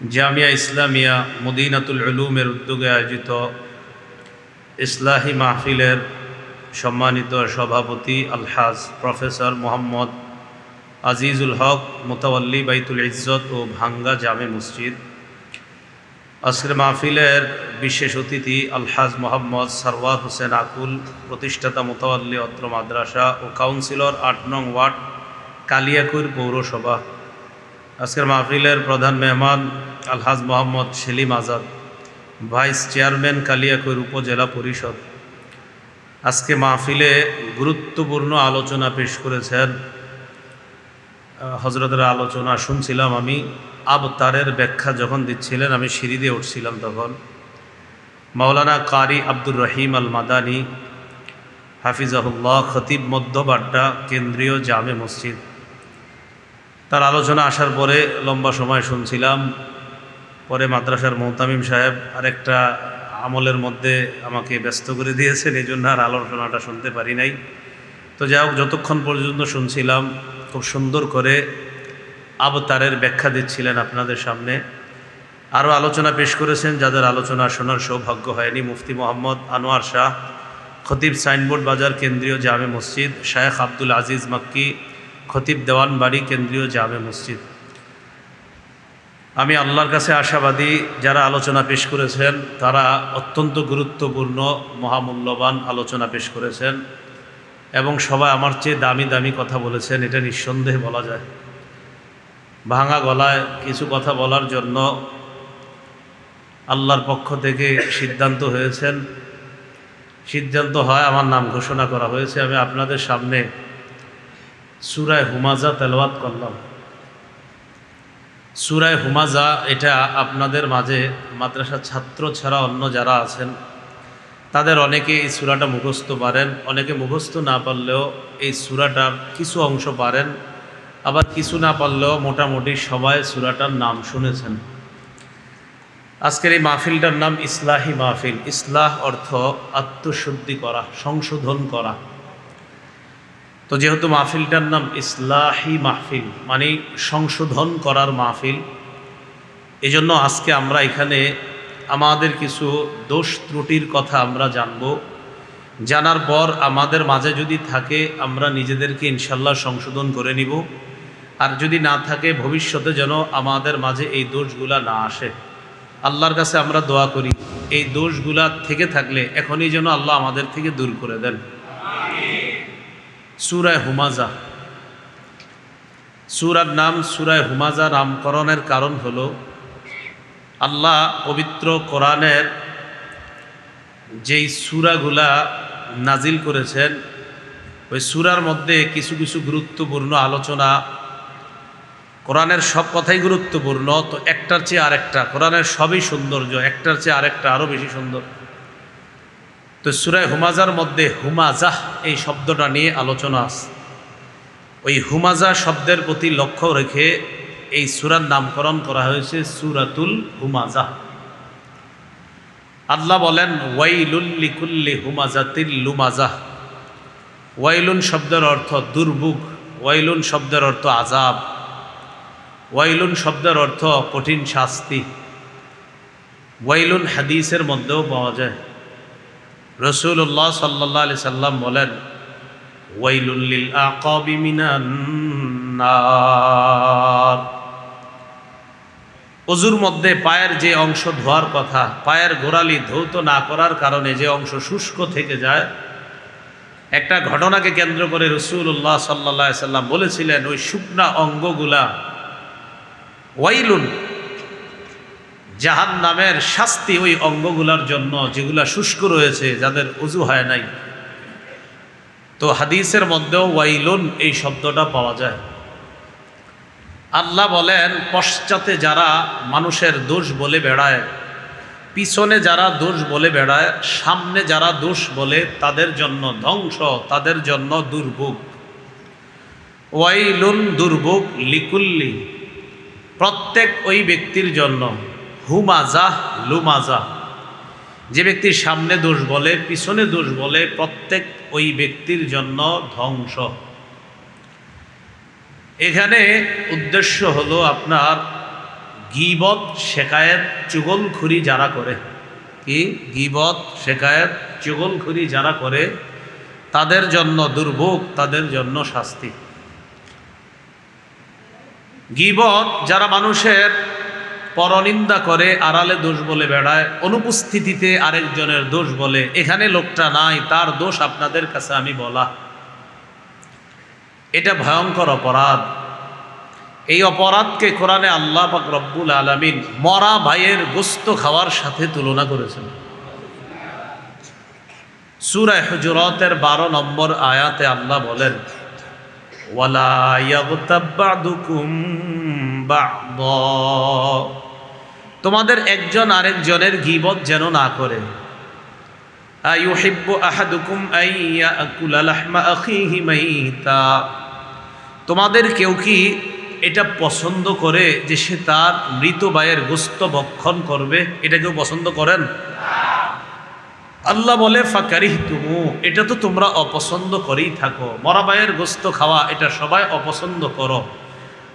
জামিয়া ইসলামিয়া মদিনাতুল উলুমের উদ্যোগে আয়োজিত ইসলাহি মাহফিলের সম্মানিত সভাপতি আলহাজ প্রফেসর মোহাম্মদ আজিজুল হক মোতাওয়াল্লি বাইতুল ইজ্জত ও ভাঙ্গা জামে মসজিদ। আজকের মাহফিলের বিশেষ অতিথি আলহাজ মোহাম্মদ সরওয়ার হোসেন আকুল, প্রতিষ্ঠাতা মোতাওয়াল্লি অত্র মাদ্রাসা ও কাউন্সিলর ৮ নং ওয়ার্ড কালিয়াকৈর পৌরসভা। আজকের মাহফিলের প্রধান মেহমান আলহাজ মোহাম্মদ সেলিম আজাদ, ভাইস চেয়ারম্যান কালিয়াকৈর উপজেলা পরিষদ। আজকে মাহফিলে গুরুত্বপূর্ণ আলোচনা পেশ করেছেন। হজরতের আলোচনা শুনছিলাম আমি, আবতারের ব্যাখ্যা যখন দিচ্ছিলেন আমি সিঁড়ি দিয়ে উঠছিলাম, তখন মাওলানা কারি আব্দুর রহিম আল মাদানী হাফিজাহুল্লাহ, খতিব মধ্যবাড্ডা কেন্দ্রীয় জামে মসজিদ, তার আলোচনা আসার পরে লম্বা সময় শুনছিলাম। পরে মাদ্রাসার মোহতামিম সাহেব আরেকটা আমলের মধ্যে আমাকে ব্যস্ত করে দিয়েছেন, এই জন্য আর আলোচনাটা শুনতে পারি নাই। তো যাই হোক, যতক্ষণ পর্যন্ত শুনছিলাম খুব সুন্দর করে আবতারের ব্যাখ্যা দিচ্ছিলেন আপনাদের সামনে। আরও আলোচনা পেশ করেছেন, যাদের আলোচনা শোনার সৌভাগ্য হয়নি, মুফতি মোহাম্মদ আনোয়ার শাহ, খতিব সাইনবোর্ড বাজার কেন্দ্রীয় জামে মসজিদ, শায়েখ আব্দুল আজিজ মক্কি, খতিব দেওয়ানবাড়ি কেন্দ্রীয় জামে মসজিদ। আমি আল্লাহর কাছে আশাবাদী, যারা আলোচনা পেশ করেছেন তারা অত্যন্ত গুরুত্বপূর্ণ মহামূল্যবান আলোচনা পেশ করেছেন এবং সবাই আমার চেয়ে দামি দামি কথা বলেছেন, এটা নিঃসন্দেহে বলা যায়। ভাঙা গলায় কিছু কথা বলার জন্য আল্লাহর পক্ষ থেকে সিদ্ধান্ত হয়, আমার নাম ঘোষণা করা হয়েছে। আমি আপনাদের সামনে সূরায়ে হুমাযা তেলাওয়াত করলাম। সূরায়ে হুমাযা এটা আপনাদের মাঝে মাদ্রাসার ছাত্র ছাড়া অন্য যারা আছেন তাদের অনেকে এই সূরাটা মুখস্থ পারেন, অনেকে মুখস্থ না পারলেও এই সূরাটার কিছু অংশ পারেন, আবার কিছু না পারলেও মোটামুটি সবাই সূরাটার নাম শুনেছেন। আজকের এই মাহফিলটার নাম ইসলাহি মাহফিল। ইসলাহ অর্থ আত্মশুদ্ধি করা, সংশোধন করা। তো যেহেতু মাহফিলটার নাম ইসলাহি মাহফিল মানে সংশোধন করার মাহফিল, এজন্য আজকে আমরা এখানে আমাদের কিছু দোষ ত্রুটির কথা আমরা জানব। জানার পর আমাদের মাঝে যদি থাকে আমরা নিজেদেরকে ইনশাল্লাহ সংশোধন করে নিব, আর যদি না থাকে ভবিষ্যতে যেন আমাদের মাঝে এই দোষগুলা না আসে। আল্লাহর কাছে আমরা দোয়া করি এই দোষগুলা থেকে থাকলে এখনই যেন আল্লাহ আমাদের থেকে দূর করে দেন। সূরায়ে হুমাযা, সূরার নাম সূরায়ে হুমাযা নামকরণের কারণ হলো আল্লাহ পবিত্র কোরআনের যেই সূরাগুলা নাজিল করেছেন ওই সূরার মধ্যে কিছু কিছু গুরুত্বপূর্ণ আলোচনা। কোরআনের সব কথাই গুরুত্বপূর্ণ, তো একটার চেয়ে আরেকটা, কোরআনের সবই সৌন্দর্য, একটার চেয়ে আরেকটা আরও বেশি সুন্দর। তো সূরায়ে হুমাযার মধ্যে হুমাযা এই শব্দটা নিয়ে আলোচনা আছে। ওই হুমাযা শব্দের প্রতি লক্ষ্য রেখে এই সূরার নামকরণ করা হয়েছে সূরাতুল হুমাযা। আল্লাহ বলেন ওয়াইলুল লিকুল্লি হুমাযাতিল লুমাযা। ওয়াইলুন শব্দের অর্থ দুর্ভোগ, ওয়াইলুন শব্দের অর্থ আযাব, ওয়াইলুন শব্দের অর্থ কঠিন শাস্তি। ওয়াইলুন হাদিসের মধ্যেও পাওয়া যায়। রাসূলুল্লাহ সাল্লাল্লাহু আলাইহি সাল্লাম বলেন ওয়াইলুল লিল আকাবি মিনান নার। ওযুর মধ্যে পায়ের যে অংশ ধোয়ার কথা, পায়ের গোড়ালি ধৌত না করার কারণে যে অংশ শুষ্ক থেকে যায়, একটা ঘটনাকে কেন্দ্র করে রাসূলুল্লাহ সাল্লাল্লাহু আলাইহি সাল্লাম বলেছিলেন ওই শুকনা অঙ্গগুলা ওয়াইলুন, জাহান্নামের শাস্তি ওই অঙ্গগুলার জন্য যেগুলা শুষ্ক রয়েছে, যাদের ওযু হয় নাই। তো হাদিসের মধ্যেও ওয়াইলুন এই শব্দটা পাওয়া যায়। আল্লাহ বলেন পশ্চাতে যারা মানুষের দোষ বলে বেড়ায়, পিছনে যারা দোষ বলে বেড়ায়, সামনে যারা দোষ বলে, তাদের জন্য ধ্বংস, তাদের জন্য দুর্ভোগ। ওয়াইলুন দুর্ভোগ লিকুল্লি প্রত্যেক ওই ব্যক্তির জন্য, হুমাযা লুমাযা যে ব্যক্তির সামনে দোষ বলে পিছনে দোষ বলে, প্রত্যেক ওই ব্যক্তির জন্য ধ্বংস। এখানে উদ্দেশ্য হলো আপনার গীবত শেকায়েত চুগলখুরি যারা করে, কি গীবত শেকায়েত চুগলখুরি যারা করে তাদের জন্য দুর্ভোগ, তাদের জন্য শাস্তি। গীবত যারা মানুষের পরনিন্দা করে, আড়ালে দোষ বলে বেড়ায়, অনুপস্থিতিতে আরেকজনের দোষ বলে, এখানে লোকটা নাই তার দোষ আপনাদের কাছে আমি বলা, এটা ভয়ঙ্কর অপরাধ। এই অপরাধকে কোরআনে আল্লাহ পাক রব্বুল আলামিন মরা ভাইয়ের গোশত খাওয়ার সাথে তুলনা করেছেন। সূরা হুজুরাতের 12 নম্বর আয়াতে আল্লাহ বলেন, ওয়ালা ইয়াগতাব বা'দুকুম বা'দা, তোমাদের একজন আরেকজনের গীবত যেন না করে। আইয়ুহিব্বু আহাদুকুম আইয়াকুলা লাহমা আখিহি মাইতা, তোমাদের কেউ কি এটা পছন্দ করে যে সে তার মৃত ভাইয়ের গোশত ভক্ষণ করবে? এটা কেউ পছন্দ করেন? আল্লাহ বলে ফাকারিহতুমু, এটা তো তোমরা অপছন্দ করেই থাকো। মরা ভাইয়ের গোশত খাওয়া এটা সবাই অপছন্দ করো।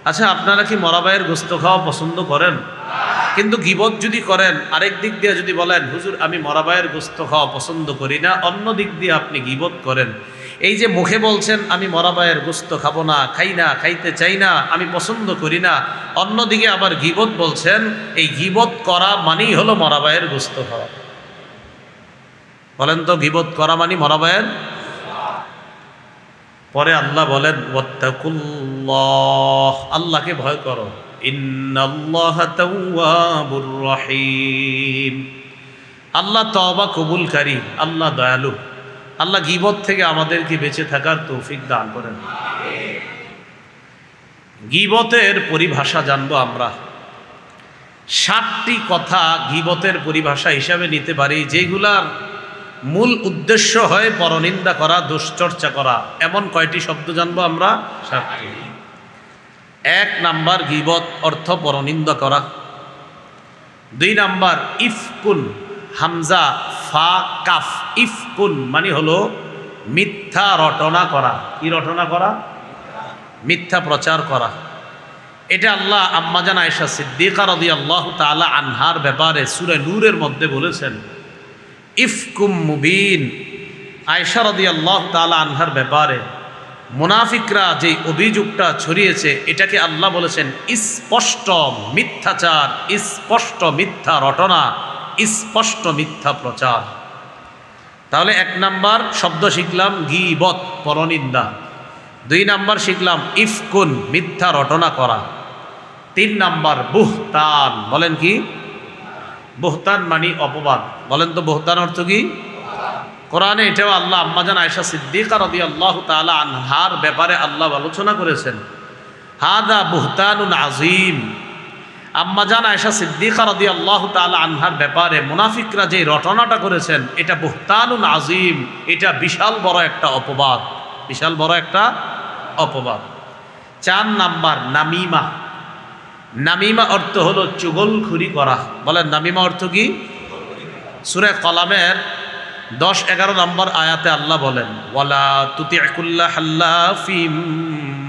আচ্ছা, আপনারা কি মরা ভাইয়ের গোশত খাওয়া পছন্দ করেন? কিন্তু গীবত যদি করেন, আরেক দিক দিয়ে যদি বলেন হুজুর আমি মরা ভাইয়ের গোশত খাওয়া পছন্দ করি না, অন্য দিক দিয়ে আপনি গীবত করেন, এই যে মুখে বলছেন আমি মরা ভাইয়ের গোশত খাবো না, খাই না, খাইতে চাই না, আমি পছন্দ করি না, অন্যদিকে আবার গীবত বলছেন, এই গীবত করা মানেই হলো মরা ভাইয়ের গোশত খাওয়া। বলেন তো, গীবত করা মানে মরা ভাইয়ের? পরে আল্লাহ বলেন ওয়াত্তাকুল্লাহ, আল্লাহকে ভয় করো, ইন্নাল্লাহা তাওয়াবুর রহিম, আল্লাহ তওবা কবুলকারী, আল্লাহ দয়ালু। আল্লাহ গীবত থেকে আমাদেরকে বেঁচে থাকার তৌফিক দান করেন। গীবতের পরিভাষা জানবো আমরা। 7টি কথা গীবতের পরিভাষা হিসাবে নিতে পারি, যেগুলার মূল উদ্দেশ্য হয় পরনিন্দা করা, দুশ্চর্চা করা। এমন কয়টি শব্দ জানবো আমরা? 7টি। 1 নাম্বার, গীবত অর্থ পরনিন্দা করা। 2 নাম্বার ইফকুন, হামজা ফা কাফ, ইফকুন মানে হলো মিথ্যা রটনা করা। কি রটনা করা? মিথ্যা প্রচার করা। এটা আল্লাহ আম্মাজান আয়েশা সিদ্দিকা রাদিয়াল্লাহু তাআলা আনহার ব্যাপারে সূরা নূরের মধ্যে বলেছেন, ইফকুম মুবিন। আয়েশা রাদিয়াল্লাহু তাআলা আনহার ব্যাপারে মুনাফিকরা যে অভিযোগটা ছড়িয়েছে, এটাকে আল্লাহ বলেছেন স্পষ্ট মিথ্যাচার, স্পষ্ট মিথ্যা রটনা, স্পষ্ট মিথ্যা প্রচার। তাহলে 1 নাম্বার শব্দ শিখলাম গীবত, পরনিন্দা। 2 নাম্বার শিখলাম ইফকুন, মিথ্যা রটনা করা। 3 নাম্বার বুহতান। বলেন কি? বুহতান মানে অপবাদ। বলেন তো বুহতান অর্থ কি? কোরআনে এটাও আল্লাহ আম্মাজান আয়েশা সিদ্দিকা রাদিয়াল্লাহু তাআলা আনহার ব্যাপারে আল্লাহ আলোচনা করেছেন, হাদা বুহতানুন আযীম। আম্মাজান আয়েশা সিদ্দিকা রাদিয়াল্লাহু তাআলা আনহার ব্যাপারে মুনাফিকরা যে রটনাটা করেছেন, এটা বুহতানুন আযীম, এটা বিশাল বড় একটা অপবাদ, বিশাল বড় একটা অপবাদ। 4 নাম্বার নামিমা। নামিমা অর্থ হলো চুগলখুরি করা। বলেন নামিমা অর্থ কি? সূরা কলামের 10-11 নম্বর আয়াতে আল্লাহ বলেন, ওয়ালা তুতি' কুল্লা হাল্লাফিম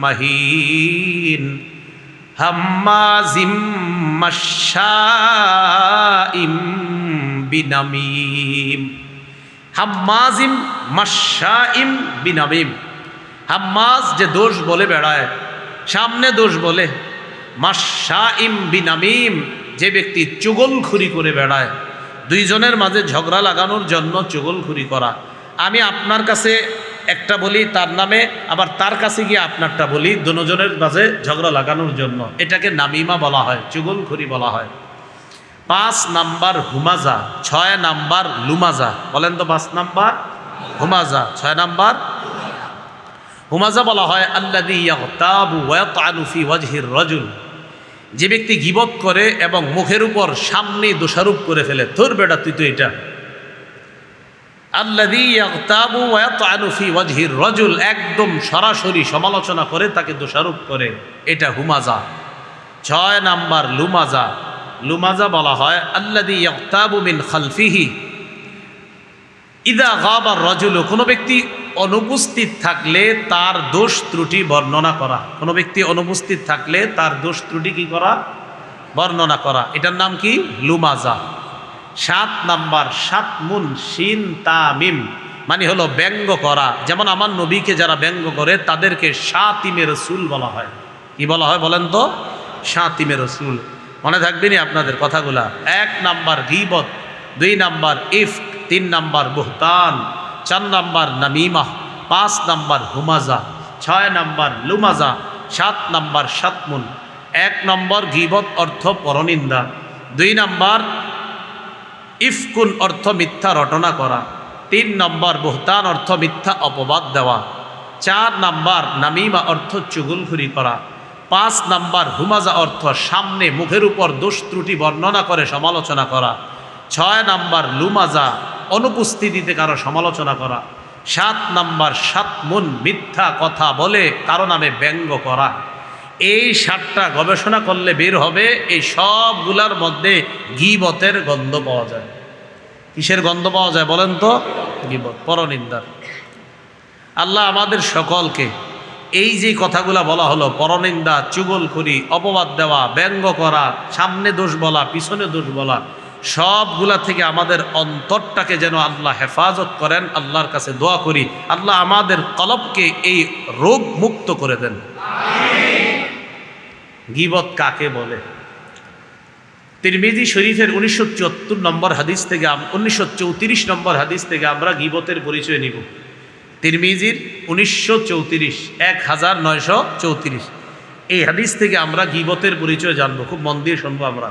মাহিন হাম্মাজিম মাশশাইম বিনামিম। হাম্মাজিম মাশশাইম বিনামিম। হাম্মাজ যে দোষ বলে বেড়ায়, সামনে দোষ বলে। মাশশাইম বিনামিম, যে ব্যক্তি চুগলখুরি করে বেড়ায়। 2 জনের মাঝে ঝগড়া লাগানোর জন্য চুগলখুরি করা। আমি আপনার কাছে একটা বলি তার নামে, আবার তার কাছে গিয়ে আপনারটা বলি, দুজনের মাঝে ঝগড়া লাগানোর জন্য, এটাকে নামিমা বলা হয়, চুগলখুরি বলা হয়। 5 নাম্বার হুমাজা। 6 নাম্বার লুমাজা। বলেন তো 5 নাম্বার হুমাজা, 6 নাম্বার হুমাজা বলা হয় আল্লাযী ইয়াগতাবু ওয়া ইয়াতআনু ফি ওয়াজহির রাজুল, যে ব্যক্তি গীবত করে এবং মুখের উপর সামনে দোষারোপ করে ফেলে, তোর বেটা তুই তো এটা। আল্লাযী ইয়াগতাবু ওয়া ইয়াতআনু ফি ওয়াজহির রাজুল, একদম সরাসরি সমালোচনা করে, তাকে দোষারোপ করে, এটা হুমাজা। 6 নাম্বার লুমাজা। লুমাজা বলা হয় আল্লাযী ইয়াগতাবু মিন খালফিহি ইদা গাবা রাজুল, কোনো ব্যক্তি অনুপস্থিত থাকলে তার দোষ ত্রুটি বর্ণনা করা। কোনো ব্যক্তি অনুপস্থিত থাকলে তার দোষ ত্রুটি কি করা? বর্ণনা করা, এটার নাম কি? লুমাজা। 7 নাম্বার শাতমুন, শিন তা মিম, মানে হলো ব্যঙ্গ করা। যেমন আমার নবীকে যারা ব্যঙ্গ করে তাদেরকে শাতিমে রসুল বলা হয়। কি বলা হয় বলেন তো? শাতিমে রসুল। মনে থাকবে নি আপনাদের কথাগুলা? 1 নাম্বার গীবত, 2 নাম্বার ইফক, 3 নাম্বার বুহতান, 4 নাম্বার নামিমা, 5 নাম্বার হুমাজা, 6 নাম্বার লুমাজা, 7 নাম্বার শাতমুন। 1 নম্বর গীবত অর্থ পরনিন্দা, 2 নাম্বার ইফকুন অর্থ মিথ্যা রটনা করা, 3 নম্বর বুহতান অর্থ মিথ্যা অপবাদ দেওয়া, 4 নাম্বার নামিমা অর্থ চুগলখুরি করা, 5 নাম্বার হুমাজা অর্থ সামনে মুখের উপর দোষ ত্রুটি বর্ণনা করে সমালোচনা করা, 6 নাম্বার লুমাজা অনুপস্থিতিতে কারো সমালোচনা করা, 7 নাম্বার শাতমুন মিথ্যা কথা বলে কারো নামে ব্যঙ্গ করা। এই 7টা গবেষণা করলে বের হবে এই সবগুলার মধ্যে গীবতের গন্ধ পাওয়া যায়। কিসের গন্ধ পাওয়া যায় বলেন তো? গীবত, পরনিন্দার। আল্লাহ আমাদের সকলকে এই যে কথাগুলা বলা হলো, পরনিন্দা, চুগলখুরি, অপবাদ দেওয়া, ব্যঙ্গ করা, সামনে দোষ বলা, পিছনে দোষ বলা, সবগুলা থেকে আমাদের অন্তরটাকে যেন আল্লাহ হেফাজত করেন। আল্লাহর কাছে দোয়া করি আল্লাহ আমাদের কলবকে এই রোগ মুক্ত করে দেন। গীবত কাকে বলে? তিরমিজি শরীফের 1974 নম্বর হাদিস থেকে 1934 নম্বর হাদিস থেকে আমরা গীবতের পরিচয় নিব। তিরমিজির 1934 এই হাদিস থেকে আমরা গীবতের পরিচয় জানবো। খুব মন দিয়ে শুনবো আমরা।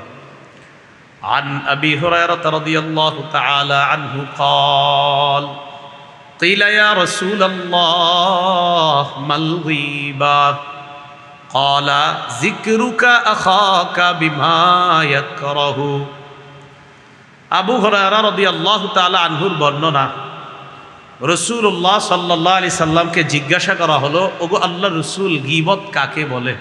عن أبي هريرة رضي الله تعالى عنه قال قيل يا رسول الله ما الغيبة قال ذكرك أخاك بما يكره। আবু হুরায়রা রাদিয়াল্লাহু তাআলা আনহুর বর্ণনা, রাসূলুল্লাহ সাল্লাল্লাহু আলাইহি সাল্লামকে জিজ্ঞাসা করা হলো, ওগো আল্লাহর রাসূল, গীবত কাকে বলে?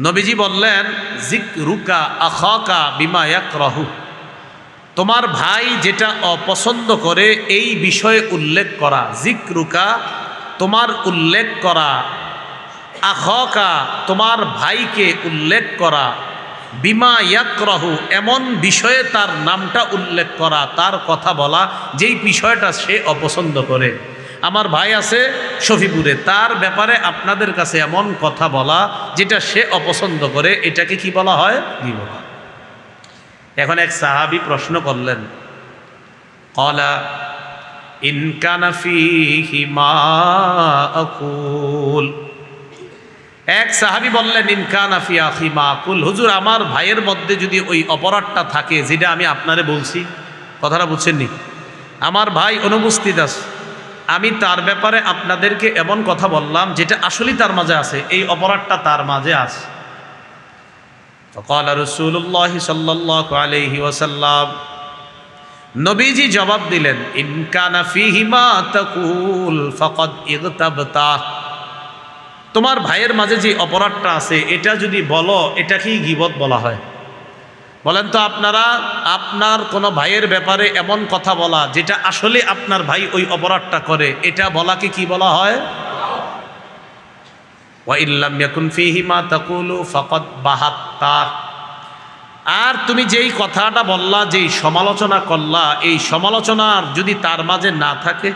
নবীজি বললেন, যিকরুকা আখাকা বিমা ইয়াকরাহু, তোমার ভাই যেটা অপছন্দ করে এই বিষয়ে উল্লেখ করা। যিকরুকা তোমার উল্লেখ করা, আখাকা তোমার ভাইকে উল্লেখ করা, বিমা ইয়াকরাহু এমন বিষয়ে তার নামটা উল্লেখ করা, তার কথা বলা যেই বিষয়টা সে অপছন্দ করে। আমার ভাই আছে শফিপুরে, তার ব্যাপারে আপনাদের কাছে এমন কথা বলা যেটা সে অপছন্দ করে, এটাকে কি বলা হয়? গীবত। এখন এক সাহাবী প্রশ্ন করলেন, ক্বালা ইন কানা ফীহি মা আকুল। এক সাহাবী বললেন, ইন কানা ফি আখি মা আকুল, হুজুর আমার ভাইয়ের মধ্যে যদি ওই অপরাধটা থাকে যেটা আমি আপনারে বলছি, কথাটা বুঝছেননি? আমার ভাই অনুপস্থিত আছে, আমি তার ব্যাপারে আপনাদেরকে এমন কথা বললাম যেটা আসলেই তার মাঝে আছে, এই অপরাধটা তার মাঝে আছে। ফাকালা রাসূলুল্লাহ সাল্লাল্লাহু আলাইহি ওয়াসাল্লাম, নবীজি জবাব দিলেন, ইন কানা ফীহি মা তাকুল ফাকাদ ইগতাবতা, তোমার ভাইয়ের মাঝে যে অপরাধটা আছে এটা যদি বলো, এটাকেই গীবত বলা হয়। বলেন তো আপনারা, আপনার কোনো ভাইয়ের ব্যাপারে এমন কথা বলা যেটা আসলে আপনার ভাই ওই অপরাধটা করে, এটা বলাকে কি বলা হয়? ওয়া ইল্লাম ইয়াকুন ফীহি মা তাকুলু ফাকাদ বাহাত্তা, আর তুমি যেই কথাটা বললা, যেই সমালোচনা করলা, এই সমালোচনার যদি তার মাঝে না থাকে,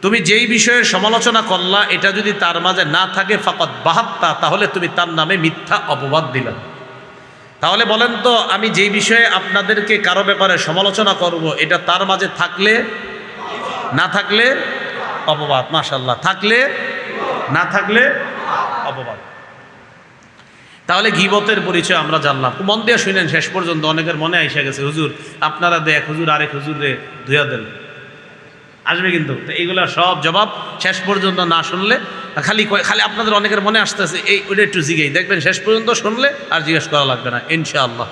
তুমি যেই বিষয়ে সমালোচনা করলা এটা যদি তার মাঝে না থাকে, ফাকাদ বাহাত্তা, তাহলে তুমি তার নামে মিথ্যা অপবাদ দিলা। তাহলে বলেন তো, আমি যেই বিষয়ে আপনাদেরকে কারো ব্যাপারে সমালোচনা করব, এটা তার মাঝে থাকলে, না থাকলে অপবাদ। মাশাআল্লাহ, থাকলে, না থাকলে অপবাদ। তাহলে গীবতের পরিচয় আমরা জানলাম। মন দিয়ে শুনেন শেষ পর্যন্ত, অনেকের মনে এসে গেছে, হুজুর আপনারা এক হুজুর আরেক হুজুরে ধুয়া দেন, আসবে কিন্তু। তো এইগুলা সব জবাব শেষ পর্যন্ত না শুনলে, খালি আপনাদের অনেকের মনে আসতেছে এই ওইটা একটু জিগেই দেখবেন, শেষ পর্যন্ত শুনলে আর জিজ্ঞেস করা লাগবে না ইনশাআল্লাহ।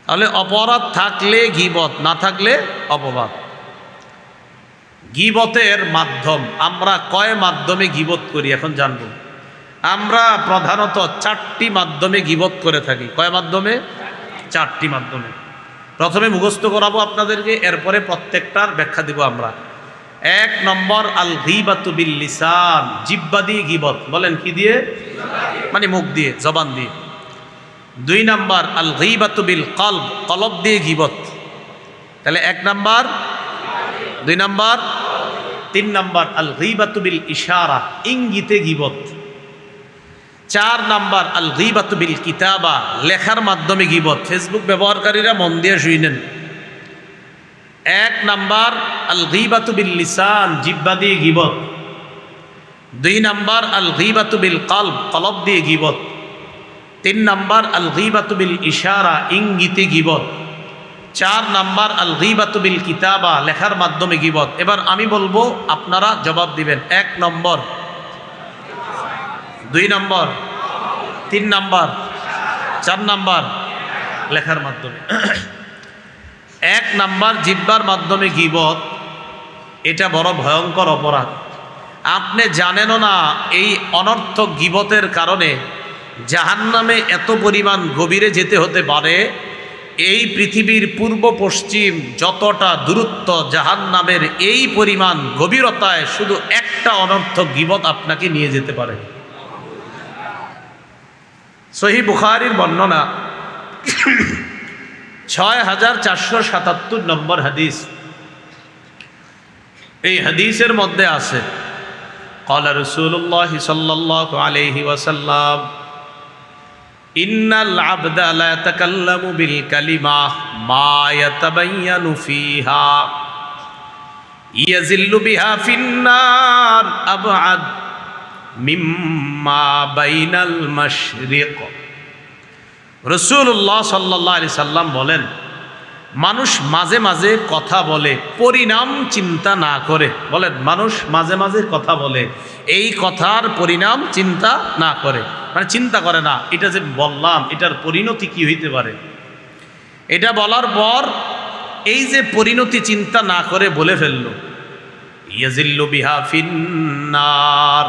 তাহলে অপরাধ থাকলে গীবত, না থাকলে অপবাদ। গীবতের মাধ্যম আমরা কয় মাধ্যমে গীবত করি এখন জানব। আমরা প্রধানত 4টি মাধ্যমে গীবত করে থাকি। কয় মাধ্যমে? 4টি মাধ্যমে। প্রথমে মুখস্থ করাবো আপনাদেরকে, এরপরে প্রত্যেকটার ব্যাখ্যা দিব আমরা। 1 নম্বর আল গীবাতু বিল লিসান, জিহ্বা দিয়ে গীবত। বলেন কি দিয়ে? মানে মুখ দিয়ে, জবান দিয়ে। 2 নাম্বার আল গীবাতু বিল কলব, কলব দিয়ে গীবত। তাহলে 1 নাম্বার, 2 নাম্বার, 3 নাম্বার আল গীবাতু বিল ইশারা, ইঙ্গিতে গীবত। 4 নাম্বার আল গীবাতু বিল কিতাবা, লেখার মাধ্যমে গীবত। ফেসবুক ব্যবহারকারীরা মন দিয়ে শুনেন। 1 নাম্বার আল গীবাতু বিল লিসান, জিহ্বা দিয়ে গীবত। 2 নাম্বার আল গীবাতু বিল কলব, কলব দিয়ে গীবত। 3 নাম্বার আল গীবাতু বিল ইশারা, ইঙ্গিতে গীবত। 4 নাম্বার আল গীবাতু বিল কিতাবা, লেখার মাধ্যমে গীবত। এবার আমি বলবো, আপনারা জবাব দিবেন। 1 নম্বর, 2 নম্বর, 3 নাম্বার, 4 নাম্বার লেখার মাধ্যমে। 1 নাম্বার জিহ্বার মাধ্যমে গীবত, এটা বড় ভয়ঙ্কর অপরাধ। আপনি জানেনও না এই অনর্থক গীবতের কারণে জাহান্নামে এত পরিমাণ গভীরে যেতে হতে পারে। এই পৃথিবীর পূর্ব পশ্চিম যতটা দূরত্ব জাহান্নামের এই পরিমাণ গভীরতায় শুধু একটা অনর্থক গীবত আপনাকে নিয়ে যেতে পারে। সহিহ বুখারীর বর্ণনা 6477 নম্বর হাদিস। এই হাদিসের মধ্যে আছে ক্বালা রাসূলুল্লাহ সাল্লাল্লাহু আলাইহি ওয়াসাল্লাম ইন্নাল আবদা লা ইয়াতাকাল্লামু বিল কালিমাহ মা ইয়াতাবায়্যানু ফিহা ইয়াজিল্লু বিহা ফিন্নার আবআদ মিম্মা বাইনাল মাশরিক। রাসূলুল্লাহ সাল্লাল্লাহু আলাইহি সাল্লাম বলেন, মানুষ মাঝে মাঝে কথা বলে পরিণাম চিন্তা না করে। বলেন, মানুষ মাঝে মাঝে কথা বলে, এই কথার পরিণাম চিন্তা না করে, মানে চিন্তা করে না এটা যে বললাম এটার পরিণতি কি হইতে পারে। এটা বলার পর এই যে পরিণতি চিন্তা না করে বলে ফেললো, ইয়াজিল্লু বিহা ফিন্নার,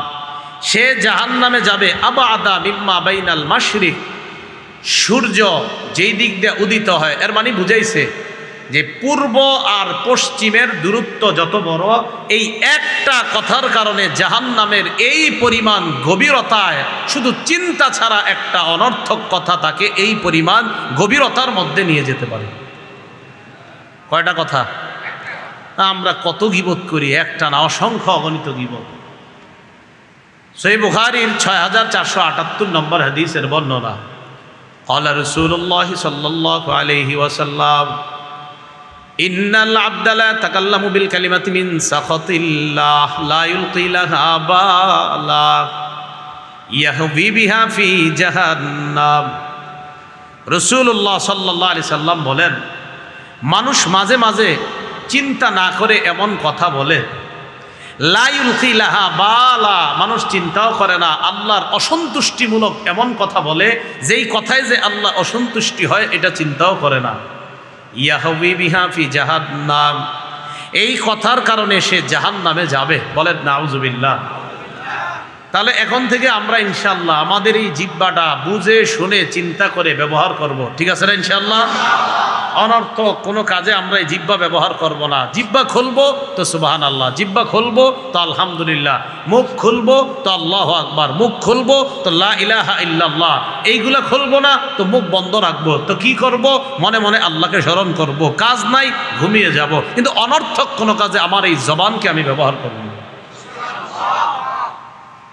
সে জাহান্নামে যাবে। আবাদা মিম্মা বাইনাল মাশরিক, সূর্য যেই দিক দিয়ে উদিত হয়, এর মানে বুঝাইছে যে পূর্ব আর পশ্চিমের দূরত্ব যত বড়, এই একটা কথার কারণে জাহান্নামের এই পরিমাণ গভীরতায় শুধু চিন্তা ছাড়া একটা অনর্থক কথা তাকে এই পরিমাণ গভীরতার মধ্যে নিয়ে যেতে পারে। কয়টা কথা? আমরা কত গীবত করি, একটা না, অসংখ্য অগণিত গীবত। সহিহ বুখারীর 6478 নম্বর হাদিসের বর্ণনা। ক্বালা রাসূলুল্লাহ সাল্লাল্লাহু আলাইহি ওয়াসাল্লাম ইন্নাল আবদা লা ইয়াতাকাল্লামু বিল কালিমাতি মিন সাখাতিল্লাহ লা ইলকি লাহা বালা ইয়াহবি বিহা ফি জাহান্নাম। রাসূলুল্লাহ সাল্লাল্লাহু আলাইহি সাল্লাম বলেন, মানুষ মাঝে মাঝে চিন্তা না করে এমন কথা বলে, লা ইলকি লাহা বালা, মানুষ চিন্তাও করে না, আল্লাহর অসন্তুষ্টিমূলক এমন কথা বলে যেই কথায় যে আল্লাহ অসন্তুষ্টি হয় এটা চিন্তাও করে না। ইয়াহবি বিহা ফি জাহান্নাম, এই কথার কারণে সে জাহান্নামে যাবে। বলেন নাউজুবিল্লাহ। তাহলে এখন থেকে আমরা ইনশাআল্লাহ আমাদের এই জিহ্বাটা বুঝে শুনে চিন্তা করে ব্যবহার করব, ঠিক আছে না ইনশাআল্লাহ? অনর্থক কোনো কাজে আমরা এই জিহ্বা ব্যবহার করব না। জিহ্বা খুলবো তো সুবহানাল্লাহ, জিহ্বা খুলবো তো আলহামদুলিল্লাহ, মুখ খুলবো তো আল্লাহু আকবার, মুখ খুলবো তো লা ইলাহা ইল্লাল্লাহ, এইগুলা খুলবো না তো মুখ বন্ধ রাখবো। তো কি করব? মনে মনে আল্লাহকে স্মরণ করব, কাজ নাই ঘুমিয়ে যাব, কিন্তু অনর্থক কোনো কাজে আমার এই জবানকে আমি ব্যবহার করব না।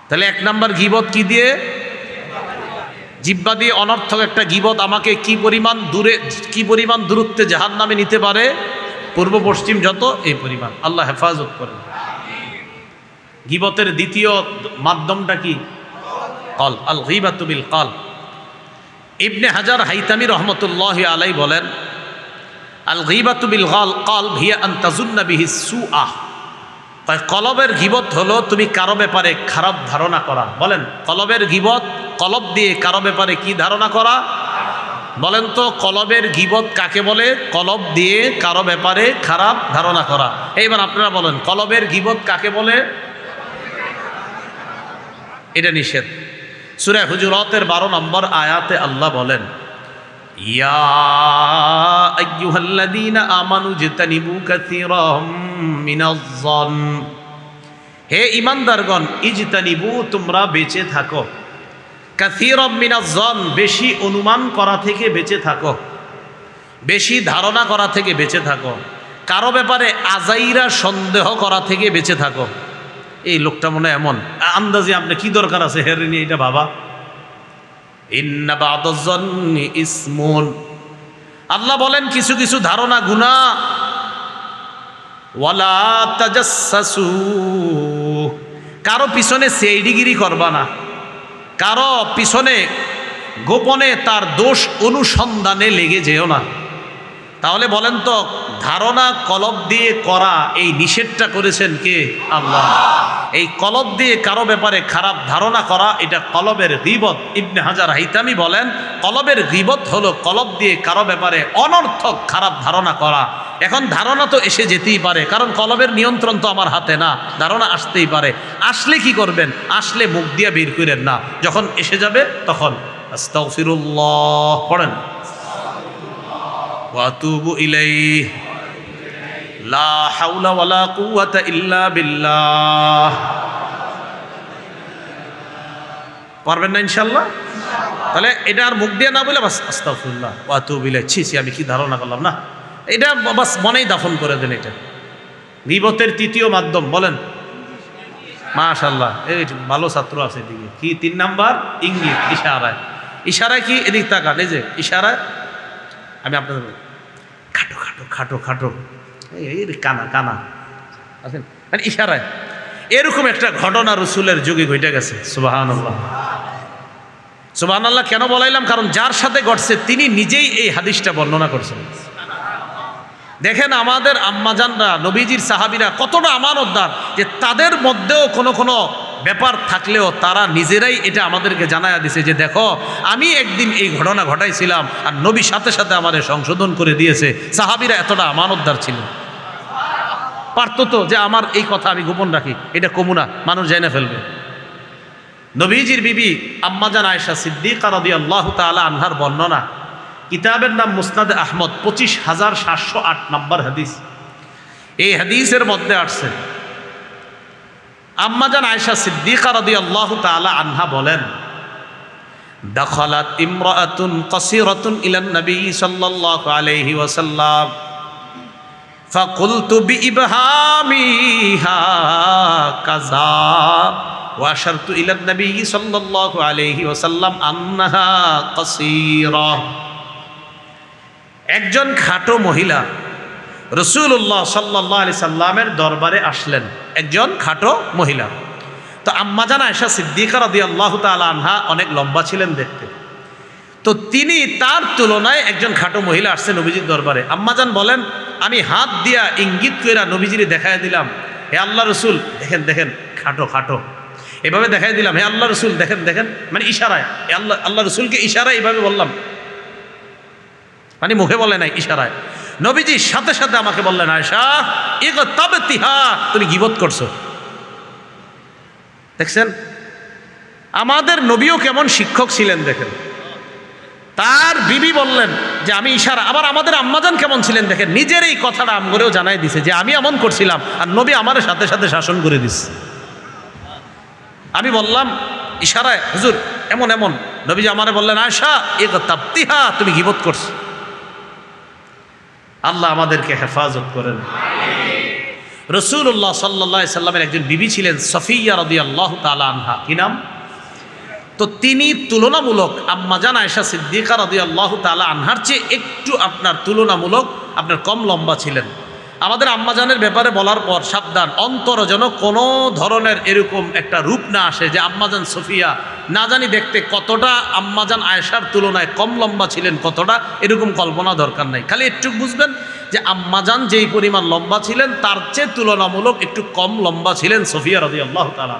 তাহলে 1 নাম্বার গীবত কি দিয়ে? জিহ্বা দিয়ে। অনর্থক একটা গীবত আমাকে কি পরিমাণ দূরত্বে জাহান্নামে নিতে পারে? পূর্ব পশ্চিম যত, এই পরিমাণ। আল্লাহ হেফাজত করেন। গীবতের দ্বিতীয় মাধ্যমটা কি? কল, আল গীবাতু বিল কল। ইবনে হাজার হাইতামি রহমতুল্লাহি আলাইহি বলেন, আল গীবাতু বিল কল হিয়া আন তাজুন্না বিহি সুআ। কলবের গীবত হলো তুমি কারো ব্যাপারে খারাপ ধারণা করা। বলেন, কলবের গীবত, কলব দিয়ে কারো ব্যাপারে কি ধারণা করা? বলেন তো, কলবের গীবত কাকে বলে? কলব দিয়ে কারো ব্যাপারে খারাপ ধারণা করা। এইবার আপনারা বলেন, কলবের গীবত কাকে বলে? এটা নিষেধ। সূরা হুজুরাতের 12 নম্বর আয়াতে আল্লাহ বলেন, ইয়া আইয়ুহাল্লাযীনা আমানু ইজতানিবু কাসীরাম মিনাজ-যন, হে ঈমানদারগণ, ইজতানিবু, তোমরা বেঁচে থাকো, কাসীরাম মিনাজ জন, বেশি অনুমান করা থেকে বেঁচে থাকো, বেশি ধারণা করা থেকে বেঁচে থাকো, কারো ব্যাপারে আজাইরা সন্দেহ করা থেকে বেঁচে থাকো। এই লোকটা মনে এমন, আন্দাজে আপনি কি দরকার আছে হেরে নিয়ে এটা বাবা। ইন্না বা'দাজ জন্নি ইসমুন, আল্লাহ বলেন কিছু কিছু ধারণা গুনাহ। ওয়ালা তাজাসসু, কারো পিছনে সেইডিগিরি করবা না, কারো পিছনে গোপনে তার দোষ অনুসন্ধানে লেগে যেও না। তাহলে বলেন তো, ধারণা কলব দিয়ে করা এই নিষেধটা করেছেন কে? আল্লাহ। এই কলব দিয়ে কারো ব্যাপারে খারাপ ধারণা করা, এটা কলবের গীবত। ইবনে হাজার হাইতামি বলেন, কলবের গীবত হলো কলব দিয়ে কারো ব্যাপারে অনর্থক খারাপ ধারণা করা। এখন ধারণা তো এসে যেতেই পারে, কারণ কলবের নিয়ন্ত্রণ তো আমার হাতে না, ধারণা আসতেই পারে। আসলে কি করবেন? আসলে মুখ দিয়ে বের করেন না, যখন এসে যাবে তখন আস্তাগফিরুল্লাহ পড়েন, ওয়া আতুবু ইলাইহি, লা হাওলা ওয়ালা কুওয়াতা ইল্লা বিল্লাহ। পারবেন না ইনশাআল্লাহ? তাহলে এটা আর মুখ দিয়ে না বলে বাস আস্তাগফিরুল্লাহ ওয়া আতুবু ইলাইহি, ছি আমি কি ধারণা করলাম, না, এটা বাস মনেই দাফন করে দেন। এটা গীবতের তৃতীয় মাধ্যম, বলেন মাশাআল্লাহ। এই ভালো ছাত্র আছে এদিকে। কি 3 নাম্বার? ইঙ্গিত, ইশারায়। ইশারায় কি? এদিক তাকান, এই যে ইশারায় আমি আপনাদের খাটো খাটো খাটো খাটো, এই কানা কানা আছেন, মানে ইশারায়। এরকম একটা ঘটনা রসুলের যুগে ঘটে গেছে। সুবহানাল্লাহ, সুবহানাল্লাহ। কেন বলাইলাম? কারণ যার সাথে ঘটছে তিনি নিজেই এই হাদিসটা বর্ণনা করছেন। দেখেন আমাদের আম্মাজানরা, নবীজির সাহাবীরা কতটা আমানতদার, যে তাদের মধ্যেও কোনো কোনো ব্যাপার থাকলেও তারা নিজেরাই এটা আমাদেরকে জানায়া দিছে যে দেখো আমি একদিন এই ঘটনা ঘটাইছিলাম, আর নবী সাথে সাথে আমাদের সংশোধন করে দিয়েছে। সাহাবীরা এতটা আমানতদার ছিল। পারতো তো যে আমার এই কথা আমি গোপন রাখি, এটা কমুনা, মানুষ জেনে ফেলবে। নবীজির বিবি আম্মাজান আয়েশা সিদ্দিকা রাদিয়াল্লাহু তাআলা আনহার বর্ণনা, কিতাবের নাম মুসনাদে আহমদ, 25708 নম্বর হাদিস। এই হাদিসের মধ্যে আসছে, আম্মাজান আয়েশা সিদ্দিকা রাদিয়াল্লাহু তাআলা আনহা বলেন, দাখালাত ইমরাআতুন কাসীরাতুন ইলান নবী সাল্লাল্লাহু আলাইহি ওয়াসাল্লাম ফাকুলতু বিইবহামিহা কাযা ওয়া আশারতু ইলান নবী সাল্লাল্লাহু আলাইহি ওয়াসাল্লাম আন্নাহা কাসীরা। একজন খাটো মহিলা রাসূলুল্লাহ সাল্লাল্লাহু আলাইহি সাল্লামের দরবারে আসলেন, একজন খাটো মহিলা। তো আম্মাজান আয়েশা সিদ্দিকা রাদিয়াল্লাহু তাআলা আনহা অনেক লম্বা ছিলেন দেখতে, তো তিনি তার তুলনায় একজন খাটো মহিলা আসছে নবীজির দরবারে। আম্মাজান বলেন, আমি হাত দিয়া ইঙ্গিত কইরা নবীজিরে দেখায় দিলাম, হে আল্লাহ রসুল দেখেন দেখেন, খাটো খাটো, এভাবে দেখায় দিলাম, হে আল্লাহ রসুল দেখেন দেখেন, মানে ইশারায়। আল্লাহ রসুলকে ইশারায় এইভাবে বললাম, মানে মুখে বলে নাই, ইশারায়। নবীজি সাথে সাথে আমাকে বললেন, আয়েশা ইগতাবতিহা, তুমি গীবত করছো। দেখছেন আমাদের নবীও কেমন শিক্ষক ছিলেন দেখেন। তার বিবি বললেন যে আমি ইশারা, আবার আমাদের আম্মাজান কেমন ছিলেন দেখেন, নিজের এই কথাটা আমগরেও জানাই দিছে যে আমি এমন করছিলাম, আর নবী আমার সাথে সাথে শাসন করে দিচ্ছে। আমি বললাম ইশারায়, হুজুর এমন এমন, নবীজি আমারে বললেন, আয়েশা ইগতাবতিহা, তুমি গীবত করছো। আল্লাহ আমাদেরকে হেফাজত করেন। রাসূলুল্লাহ সাল্লাল্লাহু আলাইহি সাল্লামের একজন বিবি ছিলেন সফিয়া রাদিয়াল্লাহু তাআলা আনহা, কি নাম? তো তিনি তুলনামূলক আম্মাজান আয়েশা সিদ্দিকা রাদিয়াল্লাহু তাআলা আনহার চেয়ে একটু তুলনামূলক কম লম্বা ছিলেন। আমাদের আম্মাজানের ব্যাপারে বলার পর সাবধান, অন্তর যেন কোনো ধরনের এরকম একটা রূপ না আসে যে আম্মাজান সফিয়া না জানি দেখতে কতটা আম্মাজান আয়েশার তুলনায় কম লম্বা ছিলেন, কতটা এরকম কল্পনা দরকার নাই। খালি একটু বুঝবেন যে আম্মাজান যেই পরিমাণ লম্বা ছিলেন তার চেয়ে তুলনামূলক একটু কম লম্বা ছিলেন সফিয়া রাদিয়াল্লাহু তাআলা।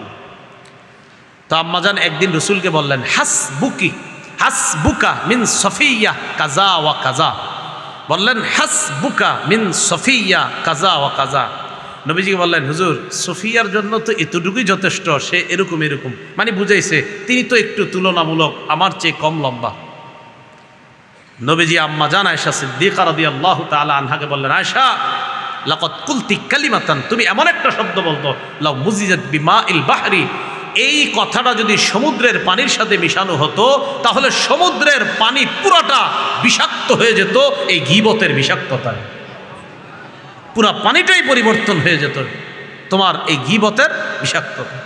তো আম্মাজান একদিন রসুলকে বললেন, হাসবুকা মিন সফিয়া কাজা ওয়া কাজা, বললেন হাসবুকা মিন সফিয়া কাজা ওয়া কাজা। নবীজিকে বললেন, হুজুর সফিয়ার জন্য তো এতটুকুই যথেষ্ট, সে এরকম এরকম, মানে বুঝাইছে তিনি তো একটু তুলনামূলক আমার চেয়ে কম লম্বা। নবীজি আম্মাজান আয়েশা সিদ্দিকা রাদিয়াল্লাহু তাআলা আনহাকে বললেন, আয়েশা লাকাদ কুলতি কালিমাতান, তুমি এমন একটা শব্দ বলতো, লাউ মুজিজাত বিমাইল বাহরি, এই কথাটা যদি সমুদ্রের পানির সাথে মিশানো হতো তাহলে সমুদ্রের পানি পুরাটা বিষাক্ত হয়ে যেত এই গীবতের বিষাক্ততায়, পুরা পানিটাই পরিবর্তন হয়ে যেত তোমার এই গীবতের বিষাক্ততা।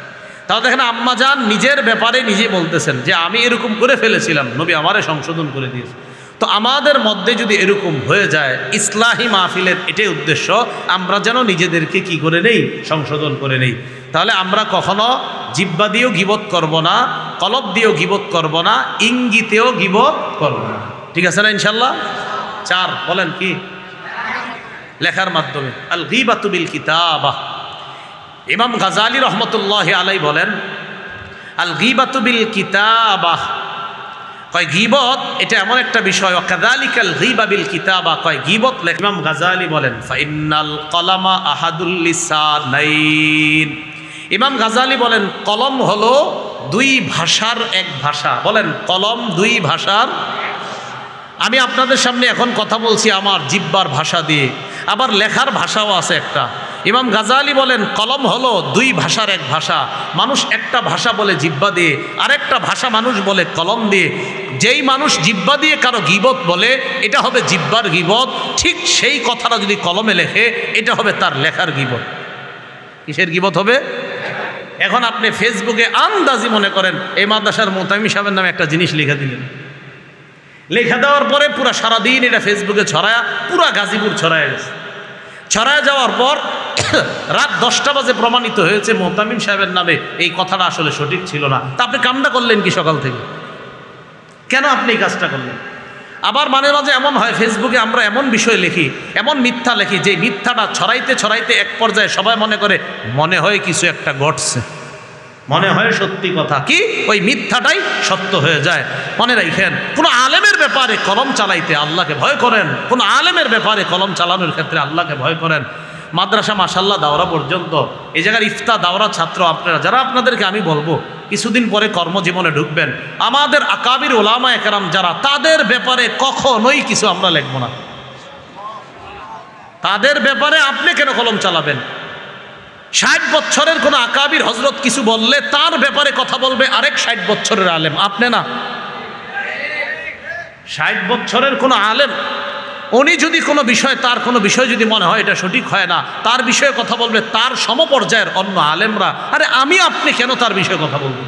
তাহলে দেখেন আম্মাজান নিজের ব্যাপারে নিজে বলতেছেন যে আমি এরকম করে ফেলেছিলাম, নবী আমারে সংশোধন করে দিয়েছে। তো আমাদের মধ্যে যদি এরকম হয়ে যায়, ইসলাহি মাহফিলের এটাই উদ্দেশ্য, আমরা যেন নিজেদেরকে কি করে নেই, সংশোধন করে নেই। তাহলে আমরা কখনো জিহ্বা দিয়েও গীবত করব না, কলব দিয়েও গীবত করব না, ইঙ্গিতেও গীবত করব না। ঠিক আছে না ইনশাল্লাহ? 4 বলেন কি? লেখার মাধ্যমে। আল গীবাতু বিল কিতাবাহ। ইমাম গাজালি রহমতুল্লাহি আলাইহি বলেন আল গীবাতু বিল কিতাবাহ, কয় গীবত এটা এমন একটা বিষয়, ওয়াকাযালিকাল গীবা বিল কিতাবা, কয় গীবত লেখা। ইমাম গাজালি বলেন ফাইন্নাল কলামা আহাদুল লিসানাইন। ইমাম গাজালি বলেন কলম হলো 2 ভাষার এক ভাষা। বলেন কলম 2 ভাষার। আমি আপনাদের সামনে এখন কথা বলছি আমার জিহ্বার ভাষা দিয়ে, আবার লেখার ভাষাও আছে একটা। ইমাম গাজালি বলেন কলম হলো 2 ভাষার এক ভাষা। মানুষ একটা ভাষা বলে জিহ্বা দিয়ে, আরেকটা ভাষা মানুষ বলে কলম দিয়ে। যেই মানুষ জিহ্বা দিয়ে কারো গীবত বলে এটা হবে জিহ্বার গীবত, ঠিক সেই কথাটা যদি কলমে লেখে এটা হবে তার লেখার গীবত। কিসের গীবত হবে? এখন আপনি ফেসবুকে আন্দাজি মনে করেন এই মাদ্রাসার মোতামিম সাহেবের নামে একটা জিনিস লিখে দিলেন, লেখা দেওয়ার পরে পুরা সারাদিন এটা ফেসবুকে ছড়ায়া পুরা গাজীপুর ছড়ায় গেছে। ছড়ায় যাওয়ার পর রাত 10টা বাজে প্রমাণিত হয়েছে মোতামিম সাহেবের নামে এই কথাটা আসলে সঠিক ছিল না। তা আপনি কামটা করলেন কি সকাল থেকে? কেন আপনি এই কাজটা করলেন? আবার মাঝে মাঝে এমন হয় ফেসবুকে আমরা এমন বিষয় লিখি, এমন মিথ্যা লিখি যে মিথ্যাটা ছড়াইতে ছড়াইতে এক পর্যায়ে সবাই মনে করে মনে হয় কিছু একটা ঘটছে, মনে হয় সত্যি কথা, কি ওই মিথ্যাটাই সত্য হয়ে যায়। মনে রাখেন কোনো আলেমের ব্যাপারে কলম চালাইতে আল্লাহকে ভয় করেন, কোনো আলেমের ব্যাপারে কলম চালানোর ক্ষেত্রে আল্লাহকে ভয় করেন। মাদ্রাসা মাশাআল্লাহ দাওরা পর্যন্ত এই জায়গার ইফতা দাওরা ছাত্র আপনারা যারা, আপনাদেরকে আমি বলবো কিছুদিন পরে কর্মজীবনে ঢুকবেন, আমাদের আকাবির ওলামায়ে কেরাম যারা, তাদের ব্যাপারে কখনোই কিছু আমরা লিখব না। তাদের ব্যাপারে আপনি কেন কলম চালাবেন? 60 বছরের কোনো আকাবির হজরত কিছু বললে তার ব্যাপারে কথা বলবে আরেক 60 বছরের আলেম, আপনি না। 60 বছরের কোনো আলেম উনি যদি কোনো বিষয়, তার কোনো বিষয় যদি মনে হয় এটা সঠিক হয় না, তার বিষয়ে কথা বলবে তার সমপর্যায়ের অন্য আলেমরা। আরে আমি আপনি কেন তার বিষয়ে কথা বলবো?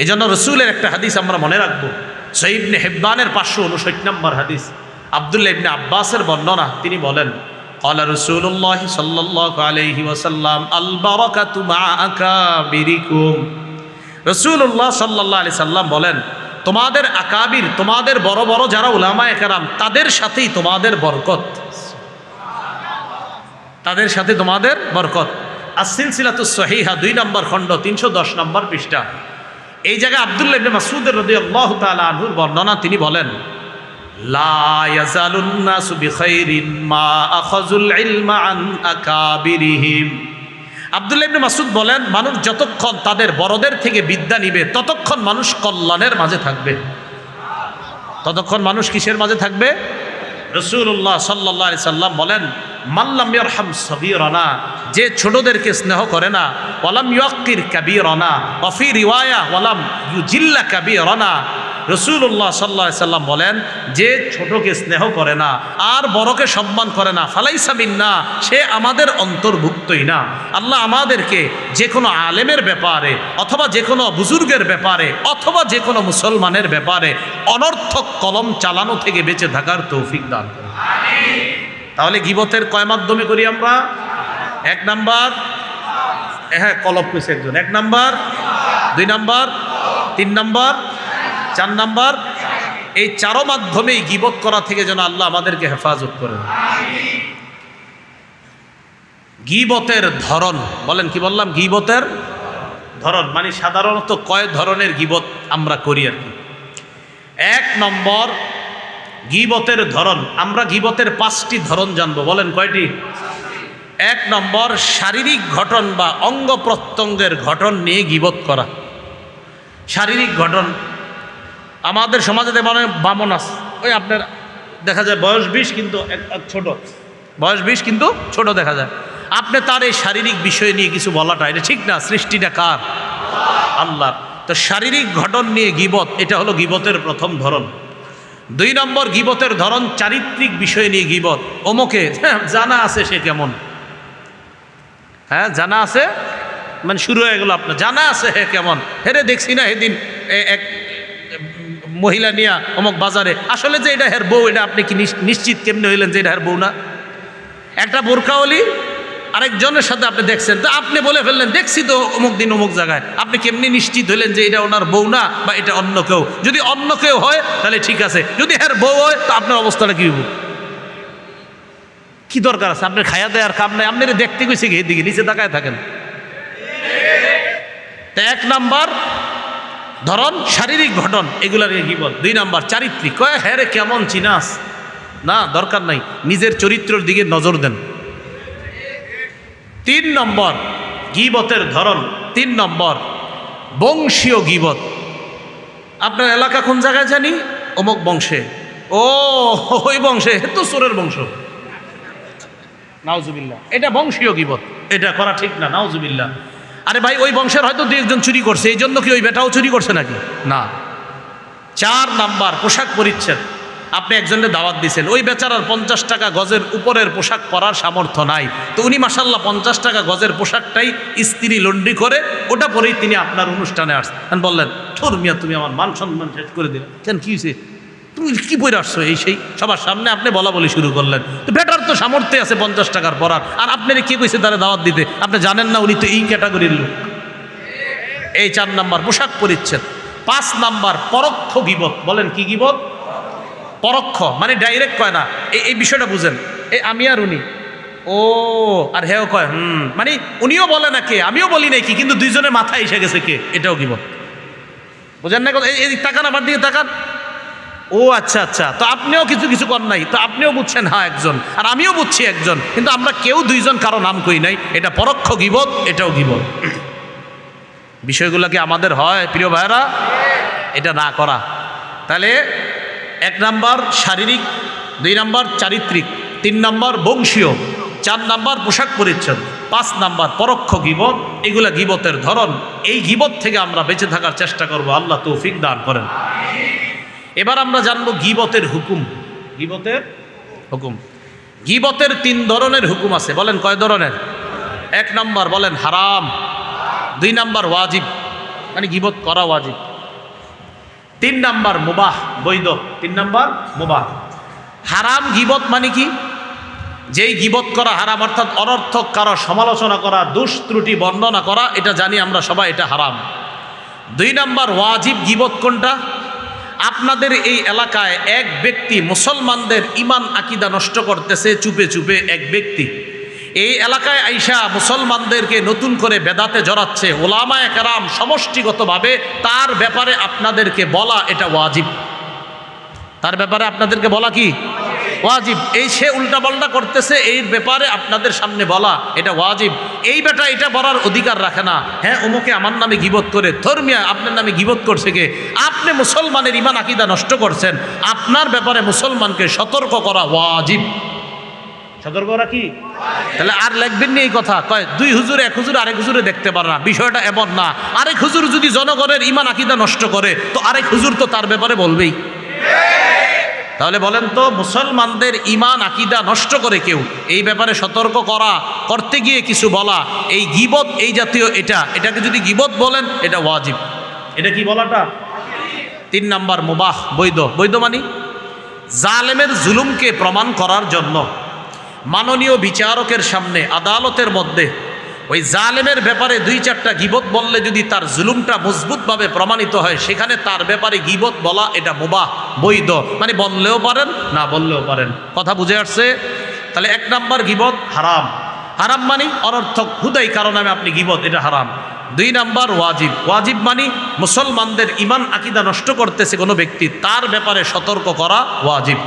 এই জন্য রসুলের একটা হাদিস আমরা মনে রাখবো, সহিহ ইবনে হিব্বানের 559 নম্বর হাদিস, আব্দুল্লাহ ইবনে আব্বাসের বর্ণনা। তিনি বলেন قال رسول الله صلى الله عليه وسلم البركة مع أكابركم। রাসূলুল্লাহ সাল্লাল্লাহু আলাইহি সাল্লাম বলেন তোমাদের আকাবির, তোমাদের বড় বড় যারা উলামায়ে কেরাম, তাদের সাথেই তোমাদের বরকত, তাদের সাথে তোমাদের বরকত। আস-সিলসিলাতুস সহিহা 2 নম্বর খণ্ড 310 নম্বর পৃষ্ঠা। এই জায়গায় আব্দুল্লাহ ইবনে মাসউদ রাদিয়াল্লাহু তাআলা আনহুর বর্ণনা। তিনি বলেন লা ইয়াজালুন নাসু বিখাইরিন মা আখাযুল ইলমা আন আকাবিরিহিম। আব্দুল্লাহ ইবনে মাসউদ বলেন মানুষ যতক্ষণ তাদের বড়দের থেকে বিদ্যা নিবে ততক্ষণ মানুষ কল্যাণের মাঝে থাকবে। ততক্ষণ মানুষ কিসের মাঝে থাকবে? রাসূলুল্লাহ সাল্লাল্লাহু আলাইহি সাল্লাম বলেন মাল্লাম ইয়ারহাম সগীরানা, যে ছোটদেরকে স্নেহ করে না, ওয়ালাম ইউক্কির কাবীরানা, ওয়া ফি রিওয়ায়া ওয়ালাম ইউজিল্লা কাবীরানা। রাসূলুল্লাহ সাল্লাল্লাহু আলাইহি সাল্লাম বলেন যে ছোটকে স্নেহ করে না আর বড়কে সম্মান করে না, ফালাইসা মিন্না, সে আমাদের অন্তর্ভুক্তই না। আল্লাহ আমাদেরকে যে কোনো আলেমের ব্যাপারে অথবা যে কোনো বুজুর্গের ব্যাপারে অথবা যে কোনো মুসলমানের ব্যাপারে অনর্থক কলম চালানো থেকে বেঁচে থাকার তৌফিক দান করুন। তাহলে গীবতের কয় মাধ্যমে করি আমরা? 1 নাম্বার, হ্যাঁ কলব কইছে একজন, 1 নাম্বার, 2 নাম্বার, 3 নাম্বার, 4 নাম্বার। এই 4 মাধ্যমেই গীবত করা থেকে যেন আল্লাহ আমাদেরকে হেফাজত করেন। গীবতের ধরন বলেন, কি বললাম? গীবতের ধরন মানে সাধারণত কয় ধরনের গীবত আমরা করি আর কি। 1 নম্বর গীবতের ধরন, আমরা গীবতের 5টি ধরন জানবো। বলেন কয়টি? 1 নম্বর শারীরিক ঘটন বা অঙ্গ প্রত্যঙ্গের ঘটন নিয়ে গীবত করা। শারীরিক ঘটন আমাদের সমাজে মানে বামন আছে, ওই আপনার দেখা যায় বয়স 20 কিন্তু ছোট, বয়স 20 কিন্তু ছোট দেখা যায়। আপনি তার এই শারীরিক বিষয় নিয়ে কিছু বলাটা এটা ঠিক না। সৃষ্টিটা কার? আল্লাহ। তো শারীরিক ঘটন নিয়ে গীবত, এটা হলো গীবতের প্রথম ধরন। 2 নম্বর গীবতের ধরন চারিত্রিক বিষয় নিয়ে গীবত। অমুকে জানা আছে সে কেমন, হ্যাঁ জানা আছে, মানে শুরু হয়ে গেল আপনার জানা আছে হে কেমন, হেরে দেখছি না সেদিন এক মহিলা নিয়া অমুক বাজারে, আসলে যে এটা হের বউ, এটা আপনি কি নিশ্চিত কেমনে হইলেন যে এটা হের বউ না? একটা বোরকাওয়ালি আরেকজনের সাথে আপনি দেখছেন, তো আপনি বলে ফেললেন দেখছি তো অমুক দিন অমুক জায়গায়, আপনি কেমনি নিশ্চিত হইলেন যে এটা ওনার বউ না বা এটা অন্য কেউ? যদি অন্য কেউ হয় তাহলে ঠিক আছে, যদি হের বউ হয় তো আপনার অবস্থাটা কি হইব? কি দরকার আছে আপনার খায়া দেয়ার কাম নাই, আপনি দেখতে গেছে কি এদিকে নিচে তাকায় থাকেন। তো 1 নাম্বার ধরন শারীরিক ঘটন, এগুলার গীবত। 2 নাম্বার চারিত্রিক, কয় হ্যাঁ রে কেমন চিনাস, না দরকার নাই, নিজের চরিত্রের দিকে নজর দেন। 3 নম্বর গীবতের ধরন, 3 নম্বর বংশীয় গীবত। আপনার এলাকা কোন জায়গায় জানি, অমুক বংশে, ও ওই বংশে তো চোরের বংশ, নাউজুবিল্লাহ, এটা বংশীয় গীবত, এটা করা ঠিক না, নাউজুবিল্লাহ। আরে ভাই ওই বংশের হয়তো 2-1 জন চুরি করছে, এই জন্য কি ওই বেটাও চুরি করছে নাকি? না। 4 নাম্বার পোশাক পরিচ্ছদ। আপনি একজনের দাওয়াত দিয়েছেন, ওই বেচারার 50 টাকা গজের উপরের পোশাক পরার সামর্থ্য নাই, তো উনি মাশাল্লাহ 50 টাকা গজের পোশাকটাই ইস্ত্রি লন্ড্রি করে ওটা পরেই তিনি আপনার অনুষ্ঠানে আসছেন। বললেন ঠোর মিয়া তুমি আমার মান সম্মান শেষ করে দিলে, কেন কি হয়েছে, তুমি কি পরে আসছো, এই সেই সবার সামনে আপনি বলা বলি শুরু করলেন। তো বেটার তো সামর্থ্য আছে 50 টাকার পরার, আর আপনার কি কইছে তারা দাওয়াত দিতে, আপনি জানেন না উনি তো এই ক্যাটাগরির লোক। এই 4 নাম্বার পোশাক পরিচ্ছদ। 5 নাম্বার পরোক্ষ গীবত। বলেন কি গীবত? পরোক্ষ, মানে ডাইরেক্ট কয় না, এই বিষয়টা বুঝেন, এই আমি আর উনি, ও আর হেও কয় মানে উনিও বলে না কে, আমিও বলি নাই কি, কিন্তু দুইজনের মাথায় এসে গেছে কে, এটাও গীবত। বুঝেন না? এই তাকান, আমার দিকে তাকান, ও আচ্ছা আচ্ছা, তো আপনিও কিছু কিছু কর নাই, তো আপনিও বুঝছেন হ্যাঁ একজন, আর আমিও বুঝছি একজন, কিন্তু আমরা কেউ 2 জন কারো নাম কই নাই, এটা পরোক্ষ গীবত, এটাও গীবত। বিষয়গুলো কি আমাদের হয় প্রিয় ভাইরা? এটা না করা। তাহলে 1 নাম্বার শারীরিক, 2 নাম্বার চারিত্রিক, 3 নাম্বার বংশীয়, 4 নাম্বার পোশাক পরিচ্ছদ, 5 নাম্বার পরোক্ষ গীবত। এগুলা গীবতের ধরন। এই গীবত থেকে আমরা বেঁচে থাকার চেষ্টা করব, আল্লাহ তৌফিক দান করেন। এবার আমরা জানবো গীবতের হুকুম। গীবতের হুকুম, গীবতের 3 ধরনের হুকুম আছে। বলেন কয় ধরনের? 1 নাম্বার বলেন হারাম, 2 নাম্বার ওয়াজিব, মানে গীবত করা ওয়াজিব, 3 নাম্বার মুবাহ, বৈধ, 3 নাম্বার মুবাহ। হারাম গীবত মানে কি? যেই গীবত করা হারাম, অর্থাৎ অনর্থক কারো সমালোচনা করা, দোষ ত্রুটি বর্ণনা করা, এটা জানি আমরা সবাই, এটা হারাম। 2 নাম্বার ওয়াজিব গীবত কোনটা? আপনাদের এই এলাকায় এক ব্যক্তি মুসলমানদের ইমান আকিদা নষ্ট করতেছে, চুপে চুপে এক ব্যক্তি এই এলাকায় আইসা মুসলমানদেরকে নতুন করে বেদাতে জড়াচ্ছে, ওলামায়ে কেরাম সমষ্টিগতভাবে তার ব্যাপারে আপনাদেরকে বলা এটা ওয়াজিব। তার ব্যাপারে আপনাদেরকে বলা কি ওয়াজিব। এই সে উল্টাপাল্টা করতেছে, এই ব্যাপারে আপনাদের সামনে বলা এটা ওয়াজিব। এই বেটা এটা বলার অধিকার রাখে না, হ্যাঁ অমুকে আমার নামে গীবত করে, ধর্মিয়া আপনার নামে গীবত করছে কে? আপনি মুসলমানের ইমান আকিদা নষ্ট করছেন, আপনার ব্যাপারে মুসলমানকে সতর্ক করা ওয়াজিব। সতর্ক করা কি? তাহলে আর লিখবেন নি এই কথা, কয় 2 হুজুর 1 হুজুর আরেক হুজুরে দেখতে পারে না, বিষয়টা এমন না। আরেক হুজুর যদি জনগণের ইমান আকিদা নষ্ট করে, তো আরেক হুজুর তো তার ব্যাপারে বলবেই। তাহলে বলেন তো, মুসলমানদের ইমান আকিদা নষ্ট করে কেউ, এই ব্যাপারে সতর্ক করা, করতে গিয়ে কিছু বলা, এই গীবত, এই জাতীয় এটাকে যদি গীবত বলেন এটা ওয়াজিব। এটা কি বলাটা? 3 নাম্বার মুবাহ, বৈধ। বৈধ মানে জালেমের জুলুমকে প্রমাণ করার জন্য মাননীয় বিচারকের সামনে, আদালতের মধ্যে ওই জালেমের ব্যাপারে 2-4টা গীবত বললে যদি তার জুলুমটা মজবুতভাবে প্রমাণিত হয়, সেখানে তার ব্যাপারে গীবত বলা এটা মুবাহ, বৈধ, মানে বললেও পারেন না বললেও পারেন। কথা বুঝে আসছে? তাহলে 1 নাম্বার গীবত হারাম। হারাম মানে অনর্থক, হুদাই কারণে আপনি গীবত, এটা হারাম। 2 নাম্বার ওয়াজিব। ওয়াজিব মানে মুসলমানদের ইমান আকিদা নষ্ট করতেছে কোনো ব্যক্তি, তার ব্যাপারে সতর্ক করা ওয়াজিব।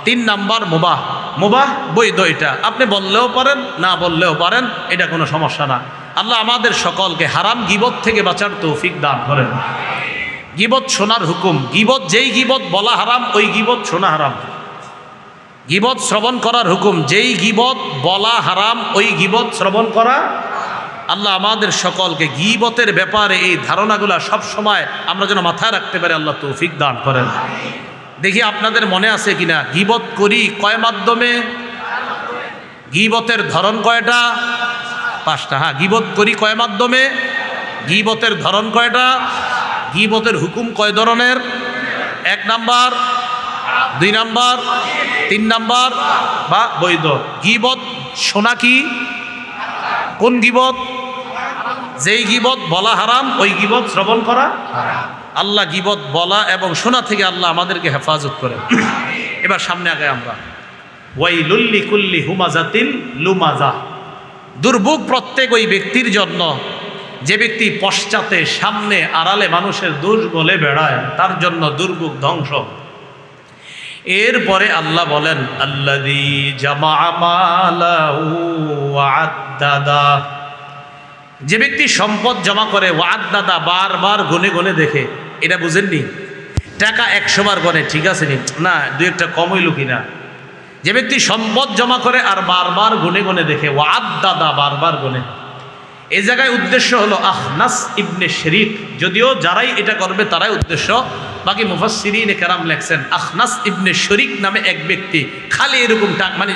3 নাম্বার মুবাহ। মুবাহ বৈধ, এটা আপনি বললেও পারেন না বললেও পারেন, এটা কোনো সমস্যা না। আল্লাহ আমাদের সকলকে হারাম গীবত থেকে বাঁচার তৌফিক দান করেন। গীবত শোনার হুকুম। গীবত, যেই গীবত বলা হারাম, ওই গীবত শোনা হারাম। গীবত শ্রবণ করার হুকুম, যেই গীবত বলা হারাম ওই গীবত শ্রবণ করা। আল্লাহ আমাদের সকলকে গীবতের ব্যাপারে এই ধারণাগুলো সব সময় আমরা যেন মাথায় রাখতে পারি, আল্লাহ তৌফিক দান করেন। দেখি আপনাদের মনে আছে কিনা, গীবত করি কয় মাধ্যমে? গীবতের ধরন কয়টা? 5টা। হ্যাঁ, গীবত করি কয় মাধ্যমে? গীবতের ধরন কয়টা? গীবতের হুকুম কয় ধরনের? 1 নাম্বার, 2 নাম্বার, 3 নাম্বার বা বৈধ। গীবত শোনা কি? কোন গীবত? যেই গীবত বলা হারাম ওই গীবত শ্রবণ করা। আল্লাহ গীবত বলা এবং শোনা থেকে আল্লাহ আমাদেরকে হেফাজত করেন। এবার সামনে আগে আমরা, ওয়াইলুল লিকুল্লি হুমাজাতিন লুমাজা, দুর্ভোগ প্রত্যেক ওই ব্যক্তির জন্য যে ব্যক্তি পশ্চাতে সামনে আড়ালে মানুষের দোষ বলে বেড়ায়, তার জন্য দুর্ভোগ, ধ্বংস। এরপরে আল্লাহ বলেন, আল্লাযী জামাআ মালাহু ওয়া আদ্দাদা, যে ব্যক্তি সম্পদ জমা করে, ওয়াদ্দাদা বারবার গুনে গুনে দেখে। এটা বুঝেননি? টাকা 100 বার গনে, ঠিক আছে নি, না 2-1টা কম হইল কিনা। যে ব্যক্তি সম্পদ জমা করে আর বারবার গুনে গুনে দেখে, ওয়াদ্দাদা বারবার গুনে। এই জায়গায় উদ্দেশ্য হলো আখনাস ইবনে শরীক, যদিও যারাই এটা করবে তারাই উদ্দেশ্য, বাকি মুফাসসিরিনে কেরাম লেখছেন আখনাস ইবনে শরীক নামে এক ব্যক্তি খালি এরকম মানে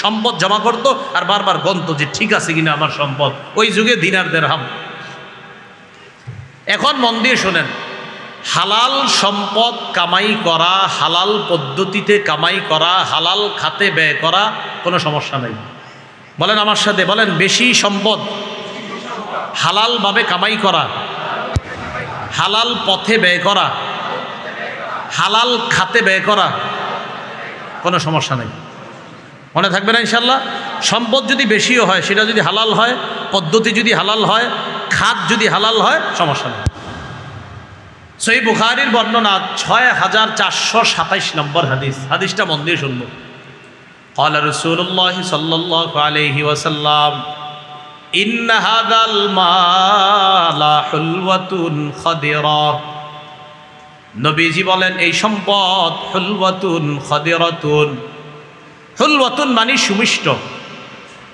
সম্পদ জমা করতো আর বারবার গণতো যে ঠিক আছে কিনা আমার সম্পদ। ওই যুগে দিনার দিরহাম। এখন মন দিয়ে শোনেন, হালাল সম্পদ কামাই করা, হালাল পদ্ধতিতে কামাই করা, হালাল খাতে ব্যয় করা কোনো সমস্যা নেই। বলেন আমার সাথে, বলেন বেশি সম্পদ হালালভাবে কামাই করা, হালাল পথে ব্যয় করা, হালাল খাতে ব্যয় করা কোনো সমস্যা নেই। মনে থাকবে না ইনশাল্লাহ? সম্পদ যদি বেশিও হয়, সেটা যদি হালাল হয়, পদ্ধতি যদি হালাল হয়, খাত যদি হালাল হয়, সমস্যা নেই। সহিহ বুখারীর বর্ণনা 6427 নম্বর হাদিস। হাদিসটা মন দিয়ে শুনবো। ক্বালা রাসূলুল্লাহ সাল্লাল্লাহু আলাইহি ওয়াসাল্লাম, ইন্না হাযাল মালা হুলওয়াতুন খাদিরা, নবীজি বলেন এই সম্পদ হুলওয়াতুন খাদিরাতুন। হুলওয়াতুন মানে সুমিষ্ট,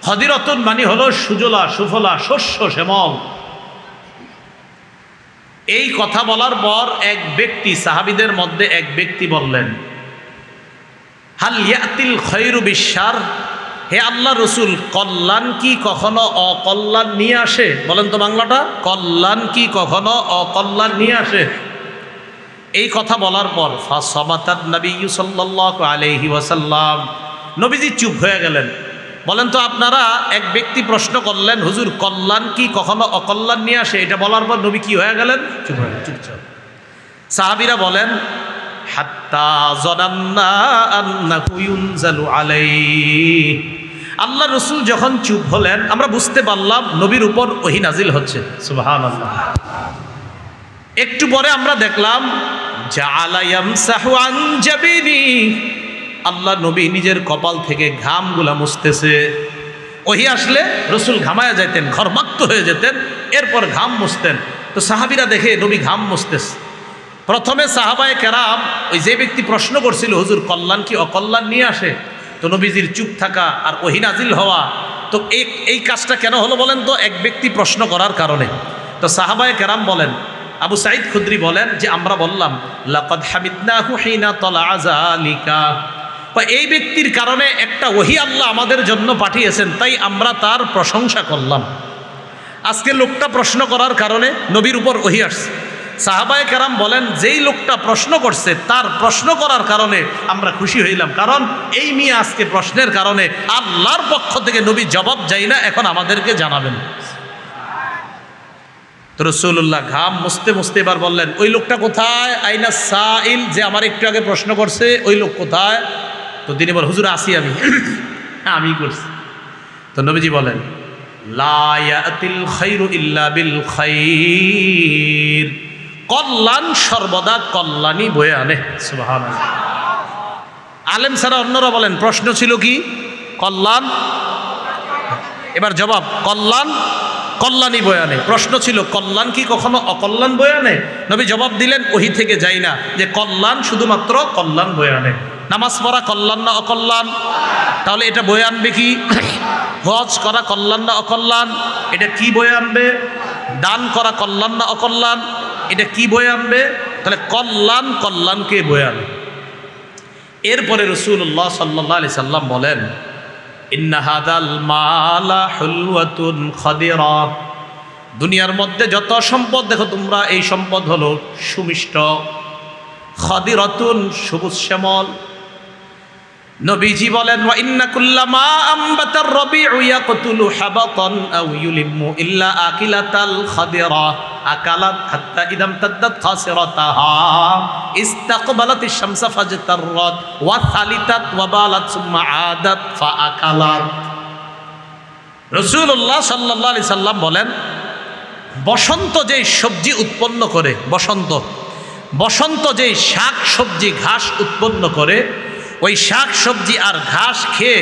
খাদিরাতুন মানে হলো সুজলা সুফলা, শস্য শ্যামল। এই কথা বলার পর এক ব্যক্তি, সাহাবীদের মধ্যে এক ব্যক্তি বললেন, হাল ইয়াতিল খায়রু বিশার, হে আল্লাহ রসুল, কল্যাণ কি কখনো অকল্যাণ নিয়ে আসে? বলেন তো বাংলাটা, কল্যাণ কি কখনো অকল্যাণ নিয়ে আসে? এই কথা বলার পর ফাসাবাতান নবী সাল্লাল্লাহু আলাইহি ওয়াসাল্লাম, নবীজি চুপ হয়ে গেলেন। বলেন তো আপনারা, এক ব্যক্তি প্রশ্ন করলেন, হুজুর কল্যাণ কি কখনো অকল্যাণ নিয়ে আসে? এটা বলার পর নবী কি হয়ে গেলেন? চুপ হয়ে গেলেন, চুপচাপ। সাহাবীরা বলেন, হাত্তা যানান্না আন্নাহু ইউনজালু আলাইহি, আল্লাহ রসুল যখন চুপ হলেন আমরা বুঝতে পারলাম নবীর উপর ওহী নাজিল হচ্ছে। সুবহানাল্লাহ। একটু পরে আমরা দেখলাম জাআলা ইয়ামসাহু আন জাবিনি, আল্লাহ নবী নিজের কপাল থেকে ঘামগুলা মুছতেছে। ওহী আসলে রসুল ঘামায়া যাইতেন, ঘর্মাক্ত হয়ে যেতেন, এরপর ঘাম মুছতেন। তো সাহাবীরা দেখে নবী ঘাম মুছতেছে। প্রথমে সাহাবায়ে কেরাম, ওই যে ব্যক্তি প্রশ্ন করছিল হুজুর কল্যাণ কি অকল্যাণ নিয়ে আসে, তো নবীজির চুপ থাকা আর ওহী নাজিল হওয়া, তো এই কাজটা কেন হলো বলেন তো? এক ব্যক্তি প্রশ্ন করার কারণে। তো সাহাবায়ে কেরাম বলেন, আবু সাঈদ খুদরি বলেন যে আমরা বললাম লাকাদ হামিদনাহু হিনা তালা যালিকা, এই ব্যক্তির কারণে একটা ওহী আল্লাহ আমাদের জন্য পাঠিয়েছেন, তাই আমরা তার প্রশংসা করলাম। আজকে লোকটা প্রশ্ন করার কারণে নবীর উপর ওহী আসছে। সাহাবায়ে কেরাম বলেন যেই লোকটা প্রশ্ন করছে তার প্রশ্ন করার কারণে আমরা খুশি হইলাম, কারণ এই মেয়ে আজকে প্রশ্নের কারণে আল্লাহর পক্ষ থেকে নবী জবাব যাই না, এখন আমাদেরকে জানাবেন। তো রাসূলুল্লাহ ঘাম মুছতে মুছতে এবার বললেন, ওই লোকটা কোথায়? আইনা সাইল, যে আমার একটু আগে প্রশ্ন করছে, ওই লোক কোথায়? তো তিনি বলেন, হুজুর আসি আমি, আমি করছি। তো নবীজি বলেন, লা ইয়াতিল খায়রু ইল্লা বিল খায়র, কল্যাণ সর্বদা কল্যাণই বয়ে আনে। সুবহানাল্লাহ। আলেম ছাড়া অন্যরা বলেন, প্রশ্ন ছিল কি? কল্যাণ। এবার জবাব, কল্যাণ কল্যাণই বয়ে আনে। প্রশ্ন ছিল কল্যাণ কি কখনো অকল্যাণ বয়ে আনে? নবী জবাব দিলেন, ওহী থেকে যাই না যে কল্যাণ শুধুমাত্র কল্যাণ বয়ে আনে। নামাজ পড়া কল্যাণ না অকল্যাণ? তাহলে এটা বয়ে আনবে কি? হজ করা কল্যাণ না অকল্যাণ? এটা কি বয়ে আনবে? দান করা কল্যাণ না অকল্যাণ? এটা কি বয়ে আনবে? তাহলে কল্যাণকে বয়ে আনবে। এরপরে রাসূলুল্লাহ সাল্লাল্লাহু আলাইহি সাল্লাম বলেন, ইন্না হাদাল মালা হুলওয়াতুন খাদিরা, দুনিয়ার মধ্যে যত সম্পদ দেখো তোমরা, এই সম্পদ হলো সুমিষ্ট, খাদিরাতুন সবুজ শ্যামল। নবীজি বলেন, ওয়া ইন্না কুল্লামা আমবাতার রাবিউ ইয়াকতুলু হাবাতান আও ইউলিমু ইল্লা আকিলাতাল খাদিরা আকালাত হাত্তা ইদাম তাদ্দাত খাসিরাতাহা ইস্তাকবালাতিশ শামসা ফাজতাররাত ওয়া সালিতাত ওয়া বালাত সুম্মা আদাত ফাআকালাত। রাসূলুল্লাহ সাল্লাল্লাহু আলাইহি সাল্লাম বলেন, বসন্ত যেই সবজি উৎপন্ন করে, বসন্ত যেই শাক সবজি ঘাস উৎপন্ন করে, ওই শাক সবজি আর ঘাস খেয়ে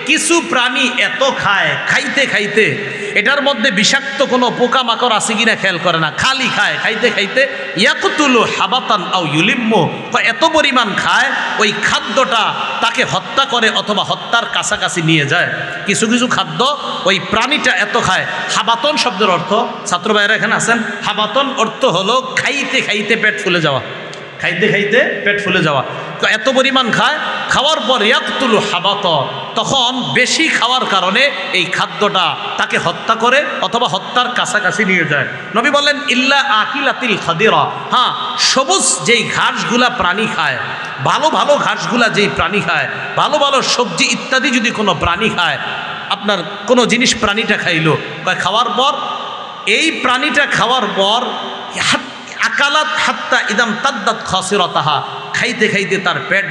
কিছু প্রাণী এত খায়, খাইতে খাইতে এটার মধ্যে বিষাক্ত কোনো পোকামাকড় আছে কিনা খেয়াল করে না, খালি খায়, খাইতে খাইতে ইয়াকুতুলু হাবাতান আও ইউলিম্মু, এত পরিমাণ খায় ওই খাদ্যটা তাকে হত্যা করে অথবা হত্যার কাছাকাছি নিয়ে যায়। কিছু কিছু খাদ্য ওই প্রাণীটা এত খায়। হাবাতন শব্দের অর্থ, ছাত্র ভাইয়েরা এখানে আছেন, হাবাতন অর্থ হলো খাইতে খাইতে পেট ফুলে যাওয়া, খাইতে খাইতে পেট ফুলে যাওয়া। তো এত পরিমাণ খায়, খাওয়ার পর ইয়াকতুলু হাবাত, তখন বেশি খাওয়ার কারণে এই খাদ্যটা তাকে হত্যা করে অথবা হত্যার কাছাকাছি নিয়ে যায়। নবী বললেন, ইল্লা আকিলাতিল খাদিরা, হ্যাঁ সবুজ যেই ঘাসগুলা প্রাণী খায়, ভালো ভালো ঘাসগুলা যেই প্রাণী খায়, ভালো ভালো সবজি ইত্যাদি যদি কোনো প্রাণী খায়, আপনার কোনো জিনিস প্রাণীটা খাইলো, খাওয়ার পর এই প্রাণীটা খাওয়ার পর আকালাত হাত্তা ইদাম তাদ্দাত খাসিরাতাহা, খাইতে খাইতে তার পেট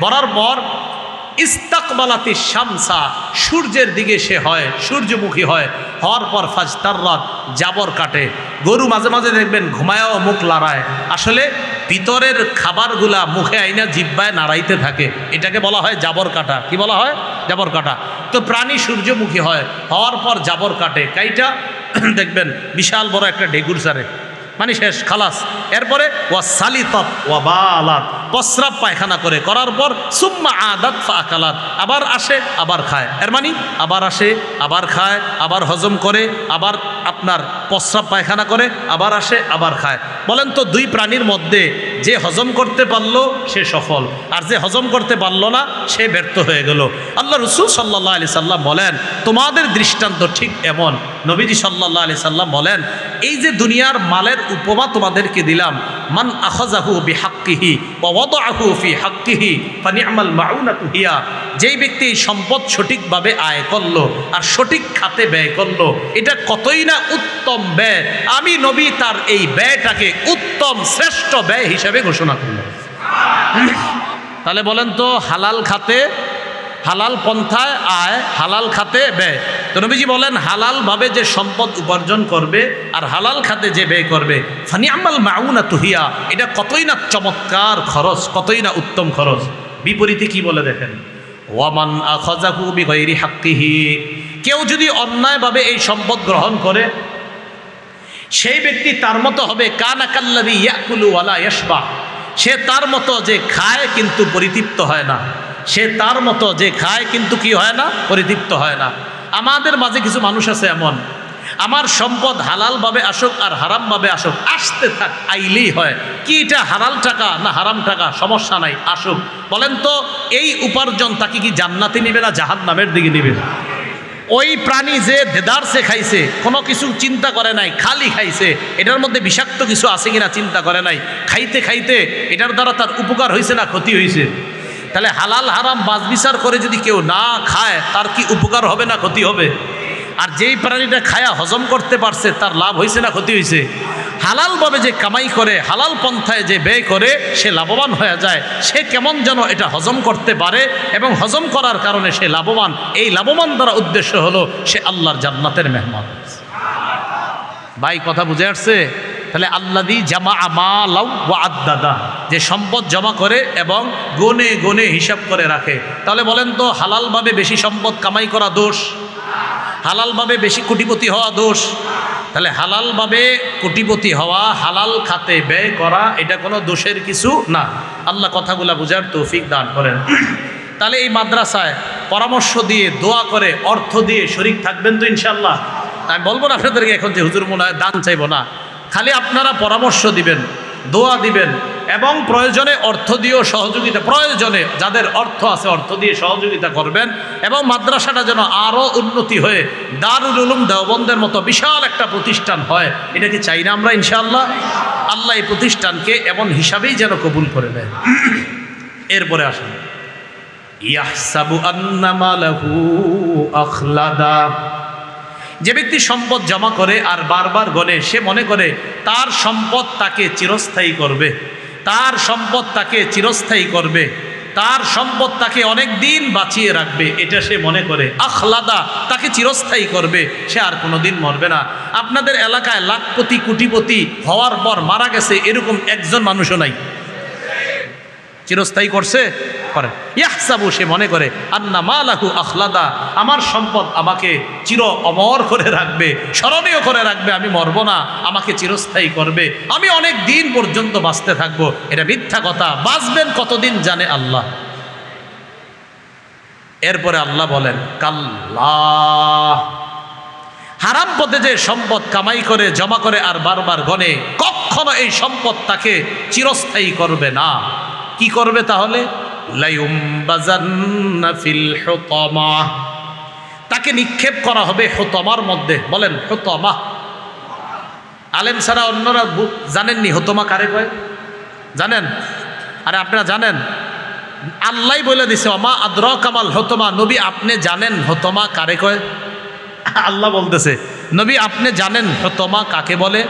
ভরার পর ইস্তাকবালাতি শামসা, সূর্যের দিকে সে হয়, সূর্যমুখী হওয়ার পর ফাজতাররাত, জাবর কাটে। গরু মাঝে মাঝে দেখবেন ঘুমায়ও মুখ লড়ায়, আসলে ভিতরের খাবারগুলা মুখে আইনা জিহ্বায় নাড়াইতে থাকে, এটাকে বলা হয় জাবর কাটা। কি বলা হয়? জাবর কাটা। তো প্রাণী সূর্যমুখী হওয়ার পর জাবর কাটে, কাইটা দেখবেন বিশাল বড় একটা ঢেকুর সারে, মানে শেষ, খালাস। এরপরে ওয়া সালিতাত ওয়া বালাত, প্রস্রাব পায়খানা করার পর সুম্মা আদাত ফাআকালাত, আবার আসে আবার খায়। এর মানে আবার আসে আবার খায়, আবার হজম করে, আবার আপনার প্রস্রাব পায়খানা করে, আবার আসে আবার খায়। বলেন তো দুই প্রাণীর মধ্যে যে হজম করতে পারলো সে সফল, আর যে হজম করতে পারলো না সে ব্যর্থ হয়ে গেল। আল্লাহ রাসূল সাল্লাল্লাহু আলাইহি সাল্লাম বলেন, তোমাদের দৃষ্টান্ত ঠিক এমন। নবীজি সাল্লাল্লাহু আলাইহি সাল্লাম বলেন, এই যে দুনিয়ার মালের উপমা তোমাদেরকে দিলাম, মান আখাযাহু বিহাক্কিহি ওয়া ওয়াদাআহু ফি হাক্কিহি ফানি'মাল মাউনাতু হিয়া, যেই ব্যক্তি এই সম্পদ সঠিকভাবে আয় করলো আর সঠিক খাতে ব্যয় করলো, এটা কতই না উত্তম ব্যয়। আমি নবী তার এই ব্যয়টাকে উত্তম শ্রেষ্ঠ ব্যয় হিসেবে ঘোষণা করলাম। তাহলে বলেন তো, হালাল খাতে, হালাল পন্থায় আয়, হালাল খাতে ব্যয়। তো নবীজি বলেন, হালালভাবে যে সম্পদ উপার্জন করবে আর হালাল খাতে যে ব্যয় করবে, ফানি'মাল মাউনাতু হিয়া, এটা কতই না চমৎকার খরচ, কতই না উত্তম খরচ। বিপরীতে কি বলে দেখেন, ওয়ামান আখাযাহু বিগাইরি হাক্কিহি, কেউ যদি অন্যায়ভাবে এই সম্পদ গ্রহণ করে, সেই ব্যক্তি তার মতো হবে কানা কাল্লাযী ইয়াকুলু ওয়া লা ইয়াশবা, সে তার মতো যে খায় কিন্তু পরিতৃপ্ত হয় না, সে তার মতো যে খায় কিন্তু কি হয় না, পরিতৃপ্ত হয় না। আমাদের মাঝে কিছু মানুষ আছে এমন, আমার সম্পদ হালালভাবে আসুক আর হারামভাবে আসুক, আসতে থাক, আইলেই হয়, কি এটা হালাল টাকা না হারাম টাকা, সমস্যা নাই, আসুক। বলেন তো, এই উপার্জন তাকে কি জান্নাতে নিবে না জাহান্নামের দিকে নিবে? ওই প্রাণী যে দেদারসে খাইছে, কোনো কিছু চিন্তা করে নাই, খালি খাইছে, এটার মধ্যে বিষাক্ত কিছু আছে কিনা চিন্তা করে নাই, খাইতে খাইতে এটার দ্বারা তার উপকার হয়েছে না ক্ষতি হয়েছে? তাহলে হালাল হারাম বাছ বিচার করে যদি কেউ না খায়, তার কি উপকার হবে না ক্ষতি হবে? আর যেই প্রাণীটা খায়া হজম করতে পারছে, তার লাভ হয়েছে না ক্ষতি হয়েছে? হালালভাবে যে কামাই করে, হালাল পন্থায় যে ব্যয় করে, সে লাভবান হয়ে যায়। সে কেমন যেন এটা হজম করতে পারে এবং হজম করার কারণে সে লাভবান। এই লাভবান দ্বারা উদ্দেশ্য হলো সে আল্লাহর জান্নাতের মেহমান। ভাই কথা বুঝে আসছে? তাহলে আল্লাযী জামাআ মালাও ওয়া আদ্দাদা, যে সম্পদ জমা করে এবং গনে গনে হিসাব করে রাখে। তাহলে বলেন তো, হালালভাবে বেশি সম্পদ কামাই করা দোষ? হালালভাবে বেশি কোটিপতি হওয়া দোষ? তাহলে হালালভাবে কোটিপতি হওয়া, হালাল খাতে ব্যয় করা, এটা কোনো দোষের কিছু না। আল্লাহ কথাগুলা বুঝার তৌফিক দান করেন। তাহলে এই মাদ্রাসায় পরামর্শ দিয়ে দোয়া করে অর্থ দিয়ে শরীক থাকবেন তো ইনশাল্লাহ? আমি বলবো না আপনাদেরকে এখন যে হুজুর মনে হয় দান চাইবো না, খালি আপনারা পরামর্শ দিবেন, দোয়া দিবেন এবং প্রয়োজনে অর্থ দিয়েও সহযোগিতা, প্রয়োজনে যাদের অর্থ আছে অর্থ দিয়ে সহযোগিতা করবেন এবং মাদ্রাসাটা যেন আরও উন্নতি হয়ে দারুল উলুম দেওবন্দের মতো বিশাল একটা প্রতিষ্ঠান হয়, এটা কি চাই না আমরা ইনশাআল্লাহ? আল্লাহ এই প্রতিষ্ঠানকে এমন হিসাবেই যেন কবুল করে নেয়। এরপরে আসেন, ইয়াহসাবু আন্না মালাহু আখলাদা। যে ব্যক্তি সম্পদ জমা করে আর বারবার গনে, সে মনে করে তার সম্পদ তাকে চিরস্থায়ী করবে, তার সম্পদ তাকে চিরস্থায়ী করবে, তার সম্পদ তাকে অনেক দিন বাঁচিয়ে রাখবে, এটা সে মনে করে। আখলাদা, তাকে চিরস্থায়ী করবে, সে আর কোনোদিন মরবে না। আপনাদের এলাকায় লাখপতি কোটিপতি হওয়ার পর মারা গেছে এরকম একজন মানুষও নাই। চিরস্থায়ী করছে করেন। ইয়াহসাবু, সে মনে করে, আন্না মালাহু আখলাদা, আমার সম্পদ আমাকে চির অমর করে রাখবে, স্মরণীয় করে রাখবে, আমি মরব না, আমাকে চিরস্থায়ী করবে, আমি অনেক দিন পর্যন্ত বাঁচতে থাকবো। এটা মিথ্যা কথা। বাঁচবেন কতদিন জানে আল্লাহ। এরপরে আল্লাহ বলেন, কাল্লাহ, হারাম পথে যে সম্পদ কামাই করে জমা করে আর বারবার গনে, কখনো এই সম্পদ তাকে চিরস্থায়ী করবে না। কি করবে তাহলে? লায়ুমবাযান্না ফিল হুতামা, তাকে নিক্ষেপ করা হবে হুতামার মধ্যে। বলেন হুতামা। আলেম ছাড়া অন্যরা জানেননি হুতামা কারে কয়? জানেন? আরে আপনারা জানেন? আল্লাহ বলে দিছে, ওমা আদরাকা মাল হুতামা, নবী আপনি জানেন হুতামা কারে কয়? আল্লাহ বলতেছে, নবী আপনি জানেন হুতামা কাকে বলে?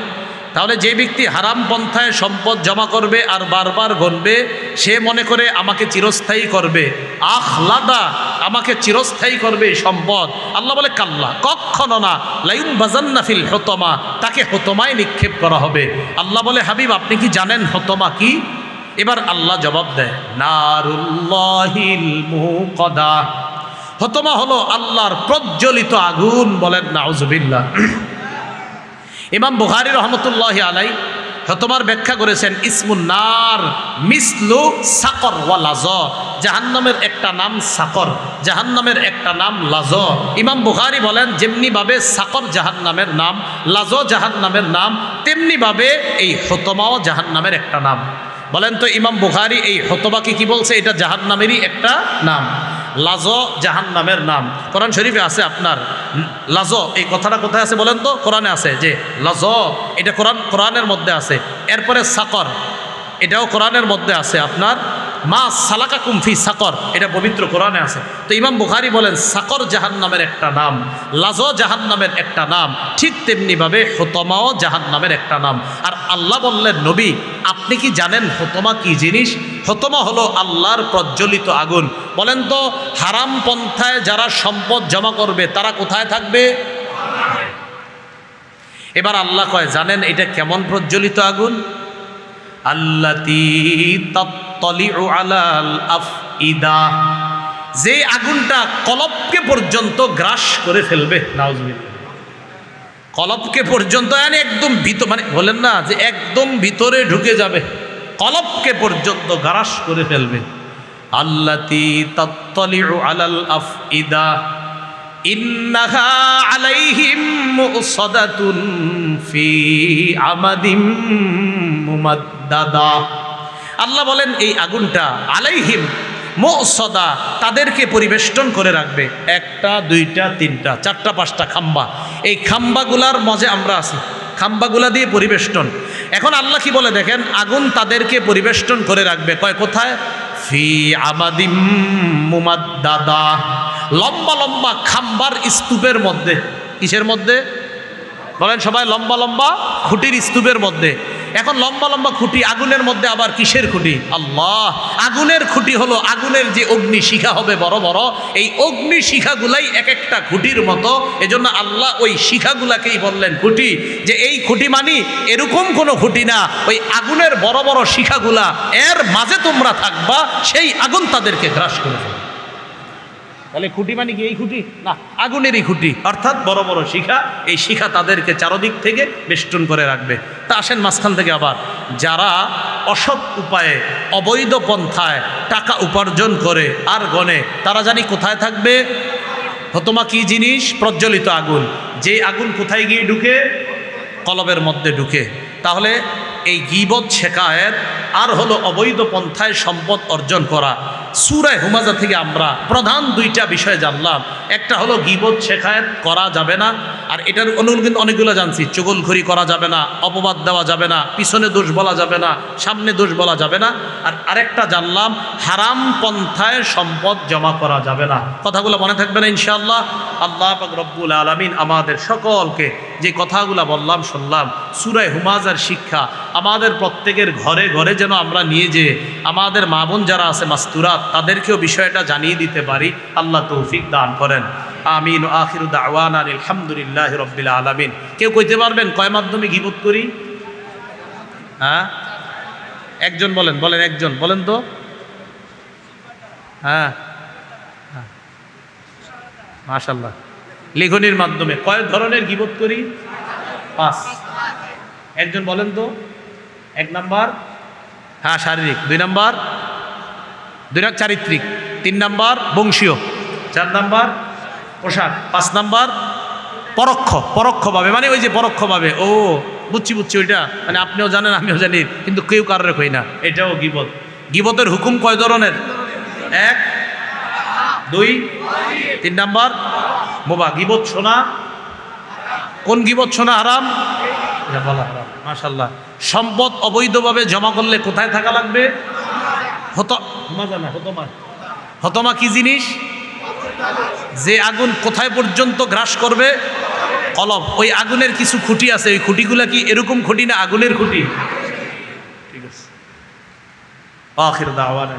তাহলে যে ব্যক্তি হারাম পন্থায় সম্পদ জমা করবে আর বারবার গণবে, সে মনে করে আমাকে চিরস্থায়ী করবে। আখলাদা, আমাকে চিরস্থায়ী করবে সম্পদ। আল্লাহ বলে কাল্লা, কখনো না। লায়ুমবাযান্না ফিল হুতামা, তাকে হুতামায় নিক্ষেপ করা হবে। আল্লাহ বলে, হাবিব আপনি কি জানেন হুতামা কি? এবার আল্লাহ জবাব দেয়, নারুল্লাহিল মুকাদা, হুতামা হলো আল্লাহর প্রজ্বলিত আগুন। বলেন নাউজুবিল্লাহ। ইমাম বুখারী রহমতুল্লাহি আলাইহি হুতামার ব্যাখ্যা করেছেন, ইসমুন নার মিসলু সাকর ওয়া লাজ, জাহান্নামের একটা নাম সাকর, জাহান্নামের একটা নাম লাজ। ইমাম বুখারী বলেন, যেমনিভাবে সাকর জাহান্নামের নাম, লাজ জাহান্নামের নাম, তেমনিভাবে এই হুতামাও জাহান্নামের একটা নাম। বলেন তো ইমাম বুখারী এই হুতামাকে কি বলছে? এটা জাহান্নামেরই একটা নাম। লাজ জাহান্নামের নাম। কোরআন শরীফে আছে আপনার লাজ, এই কথাটা কোথায় আছে বলেন তো? কোরআনে আছে যে লাজ, এটা কোরআনের মধ্যে আছে। এরপরে সাকর, এটাও কোরআনের মধ্যে আছে আপনার। মা সালাকাকুম ফি সাকর, এটা পবিত্র কোরআনে আছে। তো ইমাম বুখারী বলেন সাকর জাহান্নামের একটা নাম, লাজ জাহান্নামের একটা নাম, ঠিক তেমনিভাবে হুতামাও জাহান্নামের একটা নাম। আর আল্লাহ বললেন, নবী আপনি কি জানেন হুতামা কি জিনিস? হুতামা হলো আল্লাহর প্রজ্বলিত আগুন। বলেন তো হারাম পন্থায় যারা সম্পদ জমা করবে তারা কোথায় থাকবে? এবার আল্লাহ কয়, জানেন এটা কেমন প্রজ্বলিত আগুন? আল্লাতী তাত্তালিউ আলাল আফইদা, যে আগুনটা কলবকে পর্যন্ত গ্রাস করে ফেলবে। নাউজুবিল্লাহ। কলবকে পর্যন্ত, মানে একদম মানে বলেন না যে একদম ভিতরে ঢুকে যাবে, কলবকে পর্যন্ত গ্রাস করে ফেলবে। আল্লাতী তাত্তালিউ আলাল আফইদা ইন্নাহা আলাইহিম মুসাদাতুন ফি আমাদিম মুমাদ্দাদা। আল্লাহ বলেন এই আগুনটা আলাইহিম মুসাদা, তাদেরকে পরিবেষ্টন করে রাখবে। একটা দুইটা তিনটা চারটা পাঁচটা খাম্বা, এই খাম্বাগুলার মজে আমরা আছি, খাম্বাগুলা দিয়ে পরিবেষ্টন। এখন আল্লাহ কি বলে দেখেন, আগুন তাদেরকে পরিবেষ্টন করে রাখবে। কয় কোথায়? ফি আমাদিম মুমাদ্দাদা, লম্বা লম্বা খাম্বার স্তূপের মধ্যে। কিসের মধ্যে বলেন সবাই? লম্বা লম্বা খুঁটির স্তূপের মধ্যে। এখন লম্বা লম্বা খুঁটি, আগুনের মধ্যে আবার কিসের খুঁটি? আল্লাহ। আগুনের খুঁটি হলো আগুনের যে অগ্নি শিখা হবে বড় বড়, এই অগ্নি শিখাগুলাই এক একটা খুঁটির মতো। এজন্য আল্লাহ ওই শিখাগুলাকেই বললেন খুঁটি, যে এই খুঁটি মানি এরকম কোনো খুঁটি না, ওই আগুনের বড় বড় শিখাগুলা, এর মাঝে তোমরা থাকবা, সেই আগুন তাদেরকে গ্রাস করে ফেলবে। তাহলে খুঁটি মানে কি এই খুঁটি না, আগুনেরই খুঁটি, অর্থাৎ বড় বড় শিখা। এই শিখা তাদেরকে চারদিক থেকে বেষ্টন করে রাখবে। তা আসেন মাঝখান থেকে আবার যারা অসৎ উপায়ে অবৈধ পন্থায় টাকা উপার্জন করে আর গনে, তারা জানি কোথায় থাকবে? হতমা কি জিনিস? প্রজ্বলিত আগুন। যে আগুন কোথায় গিয়ে ঢুকে? কলবের মধ্যে ঢুকে। তাহলে এই গীবত শেখায়েত আর হলো অবৈধ পন্থায় সম্পদ অর্জন করা। সূরা হুমাজা থেকে আমরা প্রধান দুইটা বিষয় জানলাম। একটা হলো গীবত শেখায়েত করা যাবে না, আর এটার অনুগুণ কিন্তু অনেকগুলো জানছি। চুগলখড়ি করা যাবে না, অপবাদ দেওয়া যাবে না, পিছনে দোষ বলা যাবে না, সামনে দোষ বলা যাবে না। আর আরেকটা জানলাম, হারাম পন্থায় সম্পদ জমা করা যাবে না। কথাগুলো মনে থাকবে না ইনশাআল্লাহ। আল্লাহ পাক রব্বুল আলামিন আমাদের সকলকে যে কথাগুলো বললাম শুনলাম, সূরা হুমাজার শিক্ষা আমাদের প্রত্যেকের ঘরে ঘরে যেন আমরা নিয়ে যেয়ে আমাদের মা বোন যারা আছে মাস্তুরাত, তাদেরকেও বিষয়টা জানিয়ে দিতে পারি। আল্লাহ তৌফিক দান করেন। আমিন। আখিরু দাওয়ানা আলহামদুলিল্লাহি রাব্বিল আলামিন। কেউ কইতে পারবেন কয় মাধ্যমে গীবত করি? হ্যাঁ, একজন বলেন, বলেন একজন বলেন তো। হ্যাঁ, মাশাআল্লাহ। লেখনির মাধ্যমে। কয় ধরনের গীবত করি? 5। একজন বলেন তো। 1 নাম্বার, হ্যাঁ শারীরিক। 2 নাম্বার চারিত্রিক। 3 নাম্বার বংশীয়। 4 নাম্বার পোশাক। 5 নাম্বার পরোক্ষভাবে, মানে ওই যে পরোক্ষভাবে। ও বুঝছি ওইটা, মানে আপনিও জানেন আমিও জানি, কিন্তু কেউ কারোর কই না। এটাও গীবত। গীবতের হুকুম কয় ধরনের? 1, 2, 3 নাম্বার মোবা। গীবত শোনা। কোন গীবত শোনা হারাম? এটা বলা হারাম। মাশাআল্লাহ। সম্পদ অবৈধভাবে জমা করলে কোথায় থাকা লাগবে? হতমা কি জিনিস? যে আগুন কোথায় পর্যন্ত গ্রাস করবে? কলব। ওই আগুনের কিছু খুঁটি আছে, ওই খুঁটিগুলা কি এরকম খুঁটি না আগুনের খুঁটি? ঠিক আছে। আখির দাওয়ানা।